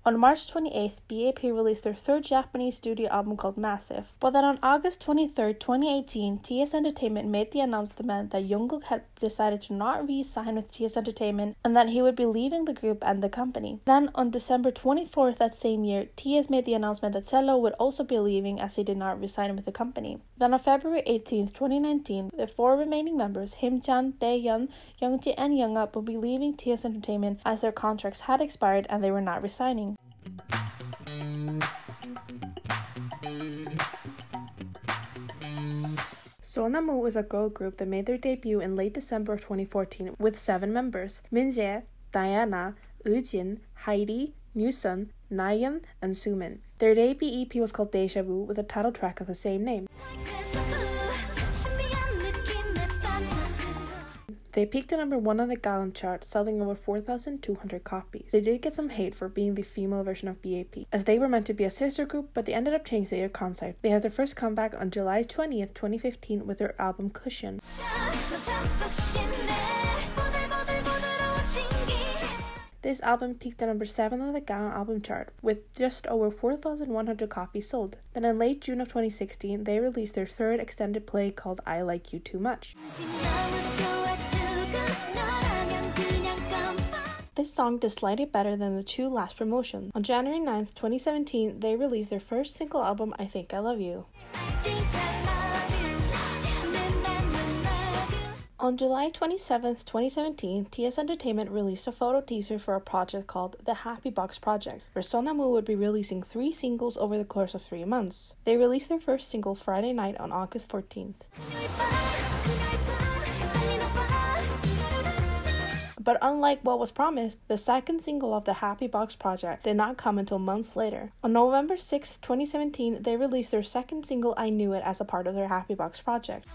On March 28th, BAP released their 3rd Japanese studio album called Massive. But then on August 23rd, 2018, TS Entertainment made the announcement that Jungkook had decided to not re-sign with TS Entertainment and that he would be leaving the group and the company. Then on December 24th that same year, TS made the announcement that Cello would also be leaving as he did not resign with the company. Then on February 18th, 2019, the 4 remaining members, Himchan, Taehyun, Youngji, and Youngup, will be leaving TS Entertainment as their contracts had expired and they were not resigning. Sonamu is a girl group that made their debut in late December of 2014 with 7 members: Minjae, Diana, Eugene, Heidi, Newsun, Nayeon, and Sumin. Their debut EP was called Deja Vu with a title track of the same name. They peaked at number 1 on the Gaon chart, selling over 4,200 copies. They did get some hate for being the female version of BAP, as they were meant to be a sister group, but they ended up changing their concept. They had their first comeback on July 20th, 2015 with their album Cushion. This album peaked at number 7 on the Gaon album chart, with just over 4,100 copies sold. Then in late June of 2016, they released their 3rd extended play called I Like You Too Much. This song did slightly better than the 2 last promotions. On January 9th, 2017, they released their first single album, I Think I Love You. On July 27th, 2017, TS Entertainment released a photo teaser for a project called The Happy Box Project, where Sonamu would be releasing 3 singles over the course of 3 months. They released their first single Friday night on August 14th. But unlike what was promised, the second single of the Happy Box project did not come until months later. On November 6, 2017, they released their second single, I Knew It, as a part of their Happy Box project.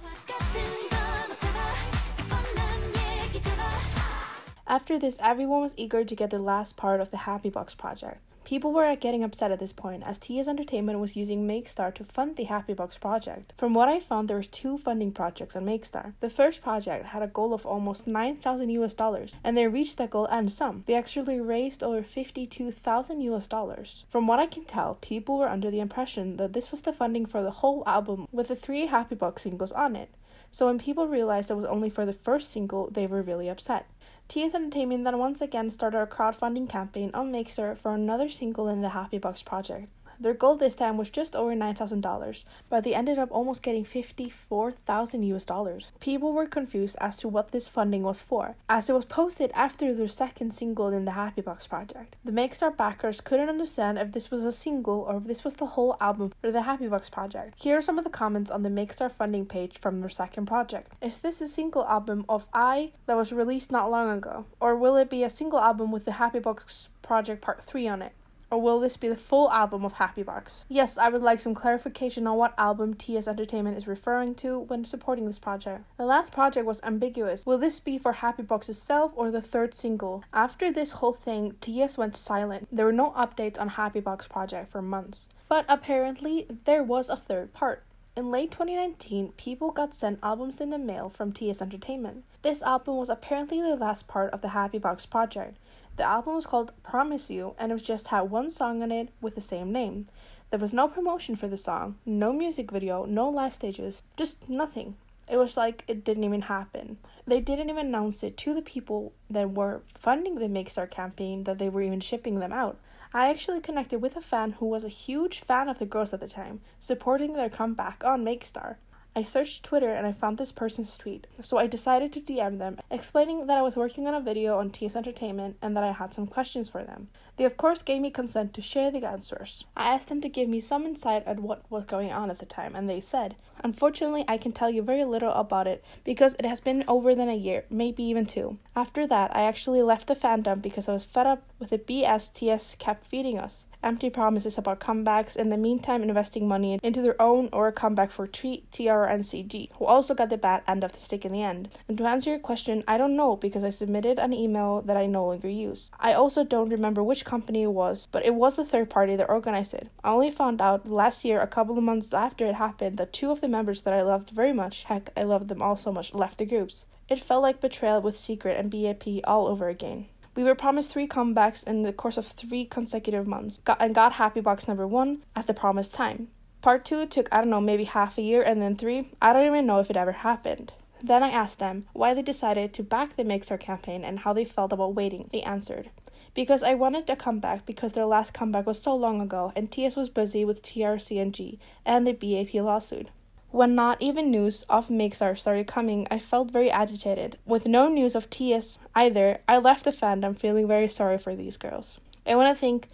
After this, everyone was eager to get the last part of the Happy Box project. People were getting upset at this point, as TS Entertainment was using Makestar to fund the Happy Box project. From what I found, there was 2 funding projects on Makestar. The first project had a goal of almost $9,000 and they reached that goal and some. They actually raised over $52,000. From what I can tell, people were under the impression that this was the funding for the whole album with the 3 Happy Box singles on it. So when people realized it was only for the first single, they were really upset. TS Entertainment then once again started a crowdfunding campaign on Makestar for another single in the Happy Box project. Their goal this time was just over $9,000, but they ended up almost getting $54,000. People were confused as to what this funding was for, as it was posted after their second single in the Happy Box project. The Makestar backers couldn't understand if this was a single or if this was the whole album for the Happy Box project. Here are some of the comments on the Makestar funding page from their second project. Is this a single album of I that was released not long ago? Or will it be a single album with the Happy Box project part 3 on it? Or will this be the full album of Happy Box? Yes, I would like some clarification on what album TS Entertainment is referring to when supporting this project. The last project was ambiguous. Will this be for Happy Box itself or the third single? After this whole thing, TS went silent. There were no updates on Happy Box project for months. But apparently, there was a third part. In late 2019, people got sent albums in the mail from TS Entertainment. This album was apparently the last part of the Happy Box project. The album was called Promise You, and it just had 1 song on it with the same name. There was no promotion for the song, no music video, no live stages, just nothing. It was like it didn't even happen. They didn't even announce it to the people that were funding the Makestar campaign that they were even shipping them out. I actually connected with a fan who was a huge fan of the girls at the time, supporting their comeback on Makestar. I searched Twitter and I found this person's tweet, so I decided to DM them, explaining that I was working on a video on TS Entertainment and that I had some questions for them. They of course gave me consent to share the answers. I asked them to give me some insight at what was going on at the time, and they said, "Unfortunately, I can tell you very little about it because it has been over than a year, maybe even 2. After that, I actually left the fandom because I was fed up with the BS TS kept feeding us. Empty promises about comebacks, in the meantime investing money into their own or a comeback for TR and CG, who also got the bad end of the stick in the end. And to answer your question, I don't know because I submitted an email that I no longer use. I also don't remember which company it was, but it was the third party that organized it. I only found out last year, a couple of months after it happened, that 2 of the members that I loved very much, heck, I loved them all so much, left the groups. It felt like betrayal with Secret and BAP all over again. We were promised 3 comebacks in the course of 3 consecutive months, and got Happy Box number 1 at the promised time. Part 2 took, I don't know, maybe half a year, and then 3, I don't even know if it ever happened. Then I asked them why they decided to back the Makestar campaign and how they felt about waiting. They answered, because I wanted a comeback because their last comeback was so long ago and TS was busy with TRCNG and the BAP lawsuit. When not even news of Makestar started coming, I felt very agitated. With no news of TS either, I left the fandom feeling very sorry for these girls. I want to thank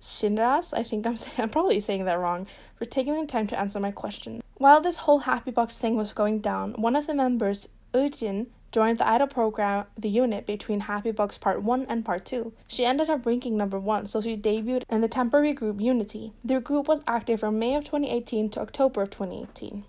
Shinras, I'm probably saying that wrong, for taking the time to answer my question. While this whole Happy Box thing was going down, one of the members, Eujin, joined the idol program, The Unit, between Happy Box Part 1 and Part 2. She ended up ranking number 1, so she debuted in the temporary group Unity. Their group was active from May of 2018 to October of 2018.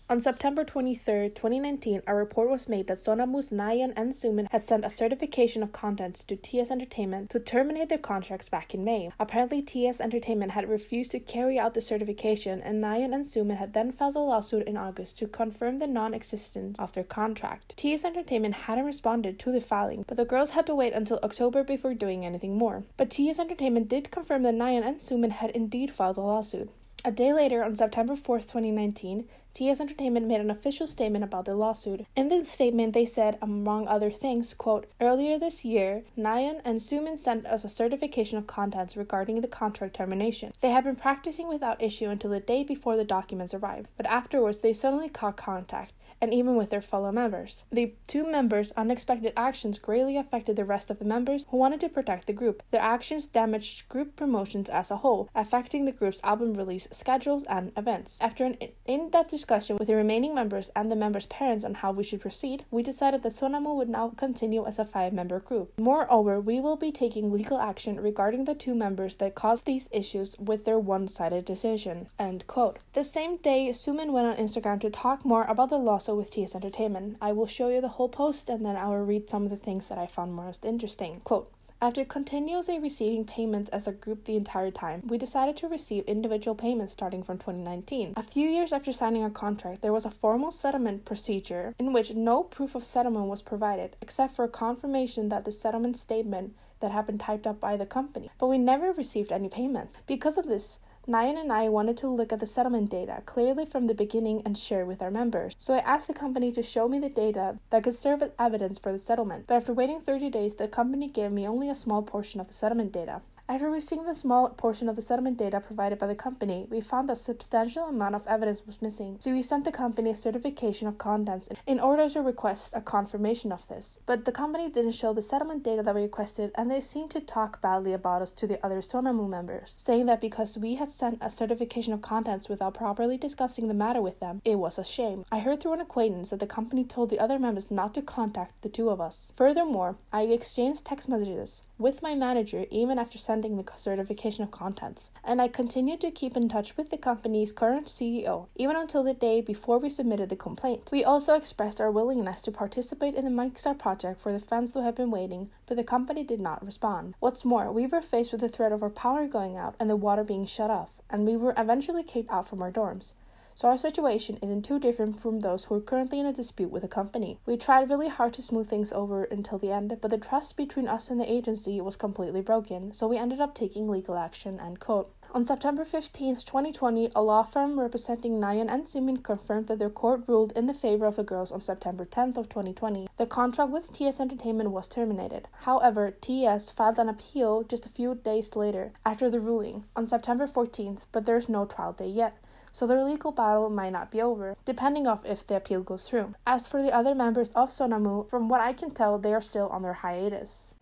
On September 23, 2019, a report was made that Sonamu's Nayeon and Sumin had sent a certification of contents to TS Entertainment to terminate their contracts back in May. Apparently, TS Entertainment had refused to carry out the certification, and Nayeon and Sumin had then filed a lawsuit in August to confirm the non-existence of their contract. TS Entertainment hadn't responded to the filing, but the girls had to wait until October before doing anything more. But TS Entertainment did confirm that Nayeon and Sumin had indeed filed a lawsuit. A day later, on September 4, 2019, TS Entertainment made an official statement about the lawsuit. In the statement, they said, among other things, quote, "Earlier this year, Nayeon and Sumin sent us a certification of contents regarding the contract termination. They had been practicing without issue until the day before the documents arrived, but afterwards they suddenly caught contact. and even with their fellow members. The two members' unexpected actions greatly affected the rest of the members who wanted to protect the group. Their actions damaged group promotions as a whole, affecting the group's album release schedules and events. After an in-depth discussion with the remaining members and the members' parents on how we should proceed, we decided that Sonamu would now continue as a 5-member group. Moreover, we will be taking legal action regarding the 2 members that caused these issues with their one-sided decision." End quote. The same day, Sumin went on Instagram to talk more about the lawsuit with TS Entertainment. I will show you the whole post and then I will read some of the things that I found most interesting. Quote, "After continuously receiving payments as a group the entire time, we decided to receive individual payments starting from 2019. A few years after signing a contract, there was a formal settlement procedure in which no proof of settlement was provided, except for a confirmation that the settlement statement that had been typed up by the company. But we never received any payments. Because of this, Nayeon and I wanted to look at the settlement data clearly from the beginning and share with our members. So I asked the company to show me the data that could serve as evidence for the settlement. But after waiting 30 days, the company gave me only a small portion of the settlement data. After receiving the small portion of the settlement data provided by the company, we found that a substantial amount of evidence was missing. So we sent the company a certification of contents in order to request a confirmation of this. But the company didn't show the settlement data that we requested, and they seemed to talk badly about us to the other Sonamu members, saying that because we had sent a certification of contents without properly discussing the matter with them, it was a shame. I heard through an acquaintance that the company told the other members not to contact the 2 of us. Furthermore, I exchanged text messages with my manager even after sending the certification of contents, and I continued to keep in touch with the company's current CEO even until the day before we submitted the complaint. We also expressed our willingness to participate in the Mindstar project for the fans who have been waiting, but the company did not respond. What's more, we were faced with the threat of our power going out and the water being shut off, and we were eventually kicked out from our dorms. So our situation isn't too different from those who are currently in a dispute with the company. We tried really hard to smooth things over until the end, but the trust between us and the agency was completely broken, so we ended up taking legal action." End quote. On September 15th, 2020, a law firm representing Nayeon and Sumin confirmed that their court ruled in the favor of the girls on September 10th of 2020. The contract with TS Entertainment was terminated. However, TS filed an appeal just a few days later after the ruling, on September 14th, but there's no trial date yet. So their legal battle might not be over, depending on if the appeal goes through. As for the other members of Sonamu, from what I can tell, they are still on their hiatus.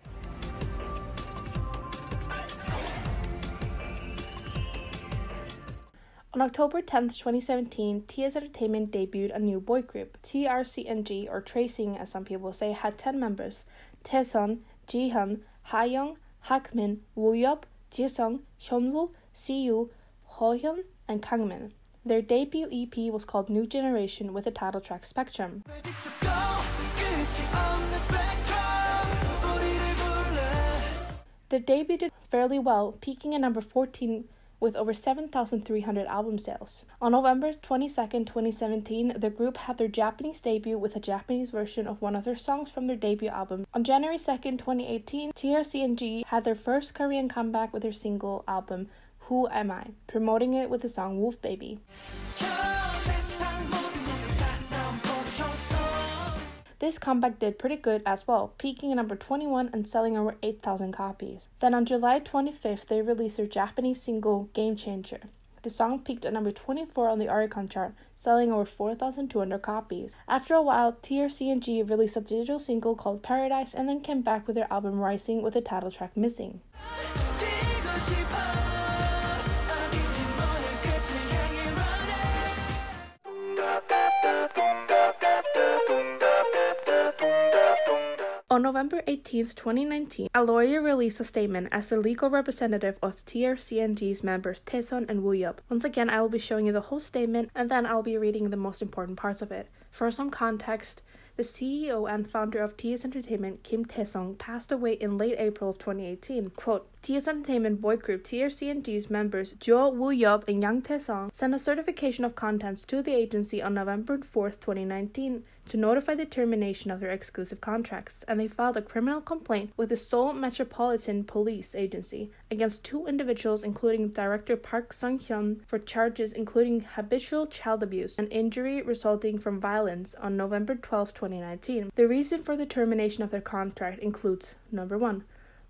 On October 10th, 2017, TS Entertainment debuted a new boy group. TRCNG, or Tracing as some people say, had 10 members: Taesun, Jihyun, Hayoung, Hakmin, Wooyeop, Jisung, Hyunwoo, Siyu, Hohyun, and Kangmin. Their debut EP was called New Generation with the title track Spectrum. Their debut did fairly well, peaking at number 14 with over 7,300 album sales. On November 22nd, 2017, the group had their Japanese debut with a Japanese version of one of their songs from their debut album. On January 2nd, 2018, TRCNG had their first Korean comeback with their single album Who Am I, promoting it with the song Wolf Baby. This comeback did pretty good as well, peaking at number 21 and selling over 8,000 copies. Then on July 25th, they released their Japanese single Game Changer. The song peaked at number 24 on the Oricon chart, selling over 4,200 copies. After a while, TRCNG released a digital single called Paradise and then came back with their album Rising with the title track Missing. On November 18th, 2019, a lawyer released a statement as the legal representative of TRCNG's members Taesun and Wooyeop. Once again, I will be showing you the whole statement and then I'll be reading the most important parts of it. For some context, the CEO and founder of TS Entertainment, Kim Taesung, passed away in late April of 2018. Quote, TS Entertainment boy group TRCNG's members Jo Wooyeop and Yang Taesung sent a certification of contents to the agency on November 4th, 2019 to notify the termination of their exclusive contracts, and they filed a criminal complaint with the Seoul Metropolitan Police Agency against 2 individuals, including director Park Sung-hyun, for charges including habitual child abuse and injury resulting from violence on November 12, 2019. The reason for the termination of their contract includes: number 1,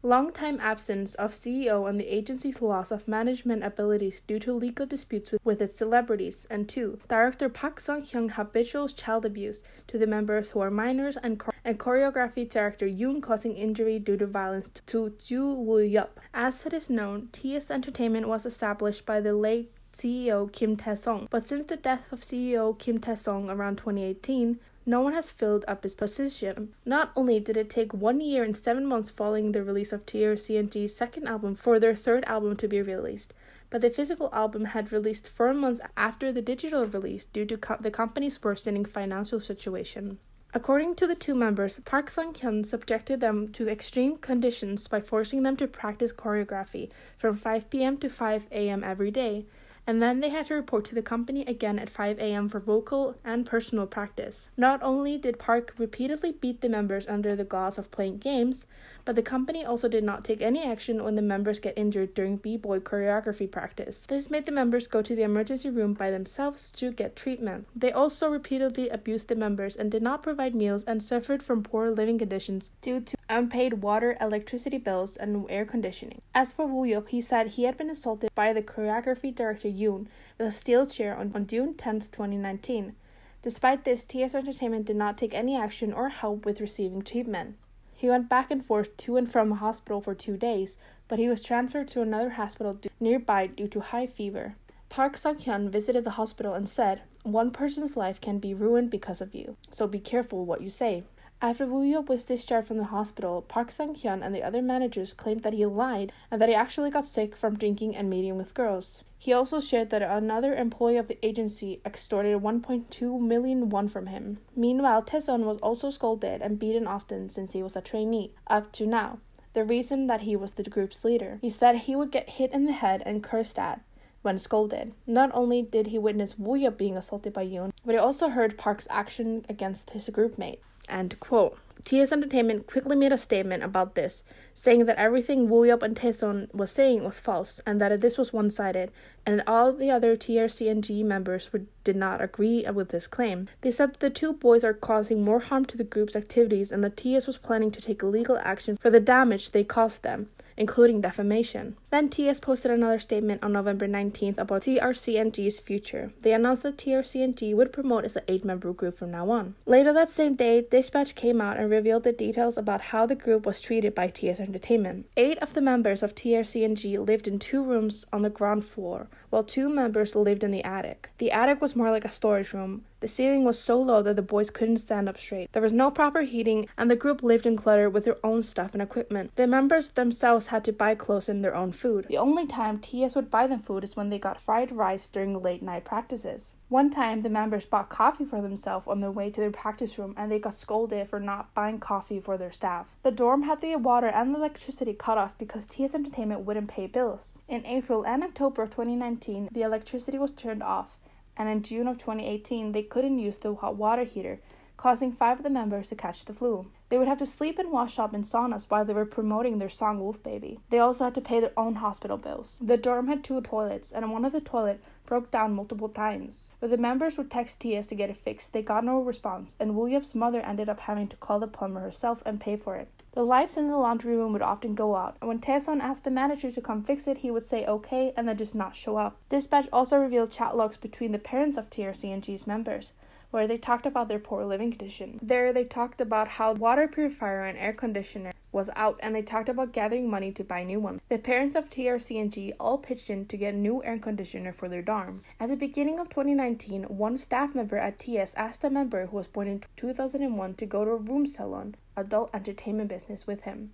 Long-time absence of CEO and the agency's loss of management abilities due to legal disputes with its celebrities. And 2. Director Park Sung-hyun habitual child abuse to the members who are minors, and choreography director Yoon causing injury due to violence to Ju Woo-yup. As it is known, TS Entertainment was established by the late CEO Kim Tae-sung, but since the death of CEO Kim Tae-sung around 2018, no one has filled up his position. Not only did it take 1 year and 7 months following the release of TRCNG's second album for their third album to be released, but the physical album had released 4 months after the digital release due to the company's worsening financial situation. According to the two members, Park Sung-hyun subjected them to extreme conditions by forcing them to practice choreography from 5 p.m. to 5 a.m. every day, and then they had to report to the company again at 5 a.m. for vocal and personal practice. Not only did Park repeatedly beat the members under the guise of playing games, but the company also did not take any action when the members get injured during b-boy choreography practice. This made the members go to the emergency room by themselves to get treatment. They also repeatedly abused the members and did not provide meals and suffered from poor living conditions due to unpaid water, electricity bills, and air conditioning. As for Woo-yup, he said he had been assaulted by the choreography director Yoon with a steel chair on June 10, 2019. Despite this, TS Entertainment did not take any action or help with receiving treatment. He went back and forth to and from a hospital for 2 days, but he was transferred to another hospital nearby due to high fever. Park Sung-hyun visited the hospital and said, "One person's life can be ruined because of you, so be careful what you say." After Woo-yup was discharged from the hospital, Park Sung-hyun and the other managers claimed that he lied and that he actually got sick from drinking and meeting with girls. He also shared that another employee of the agency extorted 1.2 million won from him. Meanwhile, Taesun was also scolded and beaten often since he was a trainee, up to now, the reason that he was the group's leader. He said he would get hit in the head and cursed at when scolded. Not only did he witness Woo-yup being assaulted by Yoon, but he also heard Park's action against his groupmate. End quote. TS Entertainment quickly made a statement about this, saying that everything Woo-yup and Taesun was saying was false, and that this was one-sided, and all the other TRCNG members did not agree with this claim. They said that the two boys are causing more harm to the group's activities, and that TS was planning to take legal action for the damage they caused them, including defamation. Then TS posted another statement on November 19th about TRCNG's future. They announced that TRCNG would promote as an 8-member group from now on. Later that same day, Dispatch came out and revealed the details about how the group was treated by TS Entertainment. 8 of the members of TRCNG lived in 2 rooms on the ground floor, while 2 members lived in the attic. The attic was more like a storage room. The ceiling was so low that the boys couldn't stand up straight. There was no proper heating, and the group lived in clutter with their own stuff and equipment. The members themselves had to buy clothes and their own food. The only time TS would buy them food is when they got fried rice during late-night practices. One time, the members bought coffee for themselves on their way to their practice room, and they got scolded for not buying coffee for their staff. The dorm had the water and electricity cut off because TS Entertainment wouldn't pay bills. In April and October of 2019, the electricity was turned off, and in June of 2018, they couldn't use the hot water heater, causing 5 of the members to catch the flu. They would have to sleep and wash up in saunas while they were promoting their song Wolf Baby. They also had to pay their own hospital bills. The dorm had 2 toilets, and one of the toilets broke down multiple times. When the members would text TS to get it fixed, they got no response, and Woo-yup's mother ended up having to call the plumber herself and pay for it. The lights in the laundry room would often go out, and when Taesun asked the manager to come fix it, he would say okay and then just not show up. Dispatch also revealed chat logs between the parents of TRCNG's members, where they talked about their poor living condition. There, they talked about how water purifier and air conditioner was out, and they talked about gathering money to buy new ones. The parents of TRCNG all pitched in to get a new air conditioner for their dorm. At the beginning of 2019, one staff member at TS asked a member who was born in 2001 to go to a room salon, adult entertainment business, with him.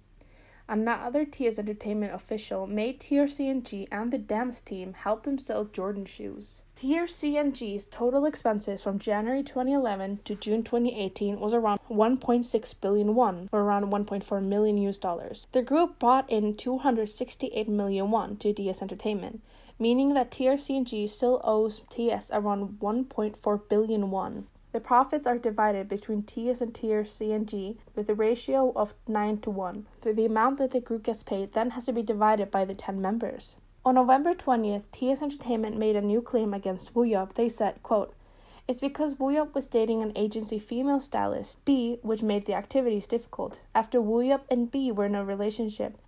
Another TS Entertainment official made TRCNG and the dance team help them sell Jordan shoes. TRCNG's total expenses from January 2011 to June 2018 was around 1.6 billion won, or around $1.4 million US. The group brought in 268 million won to TS Entertainment, meaning that TRCNG still owes TS around 1.4 billion won. The profits are divided between TS and TRCNG with a ratio of 9-1. So the amount that the group gets paid then has to be divided by the 10 members. On November 20th, TS Entertainment made a new claim against Woo-yup. They said, quote, It's because Wooyup was dating an agency female stylist, B, which made the activities difficult. After Wooyup and B were in a relationship,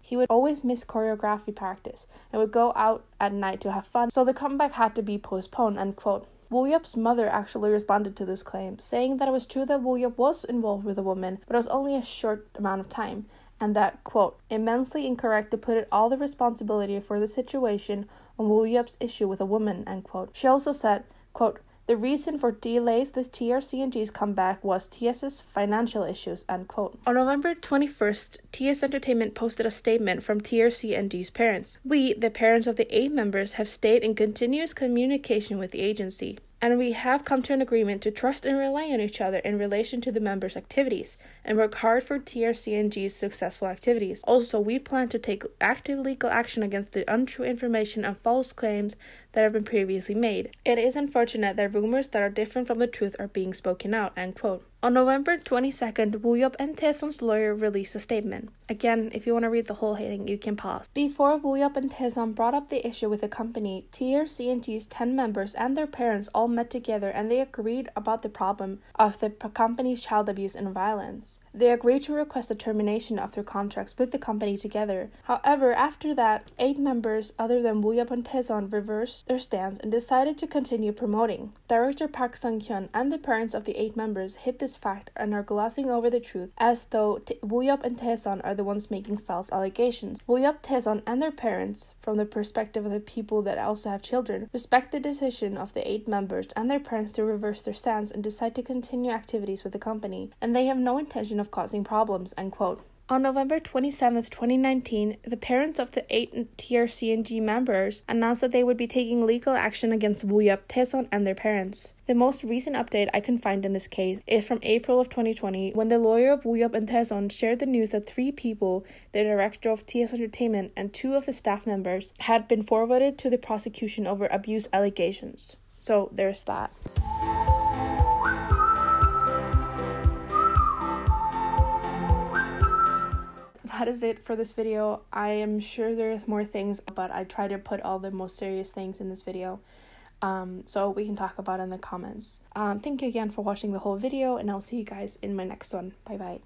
he would always miss choreography practice and would go out at night to have fun, so the comeback had to be postponed, end quote. Wooyup's mother actually responded to this claim, saying that it was true that Wooyup was involved with a woman, but it was only a short amount of time, and that, quote, immensely incorrect to put all the responsibility for the situation on Wooyup's issue with a woman, end quote. She also said, quote, the reason for delays with TRC&G's comeback was TS's financial issues, end quote. On November 21st, TS Entertainment posted a statement from TRC&G's parents. We, the parents of the 8 members, have stayed in continuous communication with the agency, and we have come to an agreement to trust and rely on each other in relation to the members' activities, and work hard for TRC&G's successful activities. Also, we plan to take active legal action against the untrue information and false claims that have been previously made. It is unfortunate that rumors that are different from the truth are being spoken out, end quote. On November 22nd, Wooyup and Taesong's lawyer released a statement. Again, if you want to read the whole thing, you can pause. Before Wooyup and Taesong brought up the issue with the company, TRC&G's 10 members and their parents all met together and they agreed about the problem of the company's child abuse and violence. They agreed to request a termination of their contracts with the company together. However, after that, 8 members other than Wooyup and Taesong reversed their stance and decided to continue promoting. Director Park Sung-hyun and the parents of the 8 members hid this fact and are glossing over the truth as though Wooyup and Taesong are the ones making false allegations. Wooyup, Taesong, and their parents, from the perspective of the people that also have children, respect the decision of the 8 members and their parents to reverse their stance and decide to continue activities with the company, and they have no intention of causing problems, end quote. On November 27, 2019, the parents of the 8 TRC&G members announced that they would be taking legal action against Wooyup, Taesong, and their parents. The most recent update I can find in this case is from April of 2020, when the lawyer of Wooyup and Taesong shared the news that 3 people, the director of TS Entertainment and 2 of the staff members, had been forwarded to the prosecution over abuse allegations. So there's that. That is it for this video. I am sure there's more things, but I try to put all the most serious things in this video, so we can talk about it in the comments. Thank you again for watching the whole video, and I'll see you guys in my next one. Bye bye.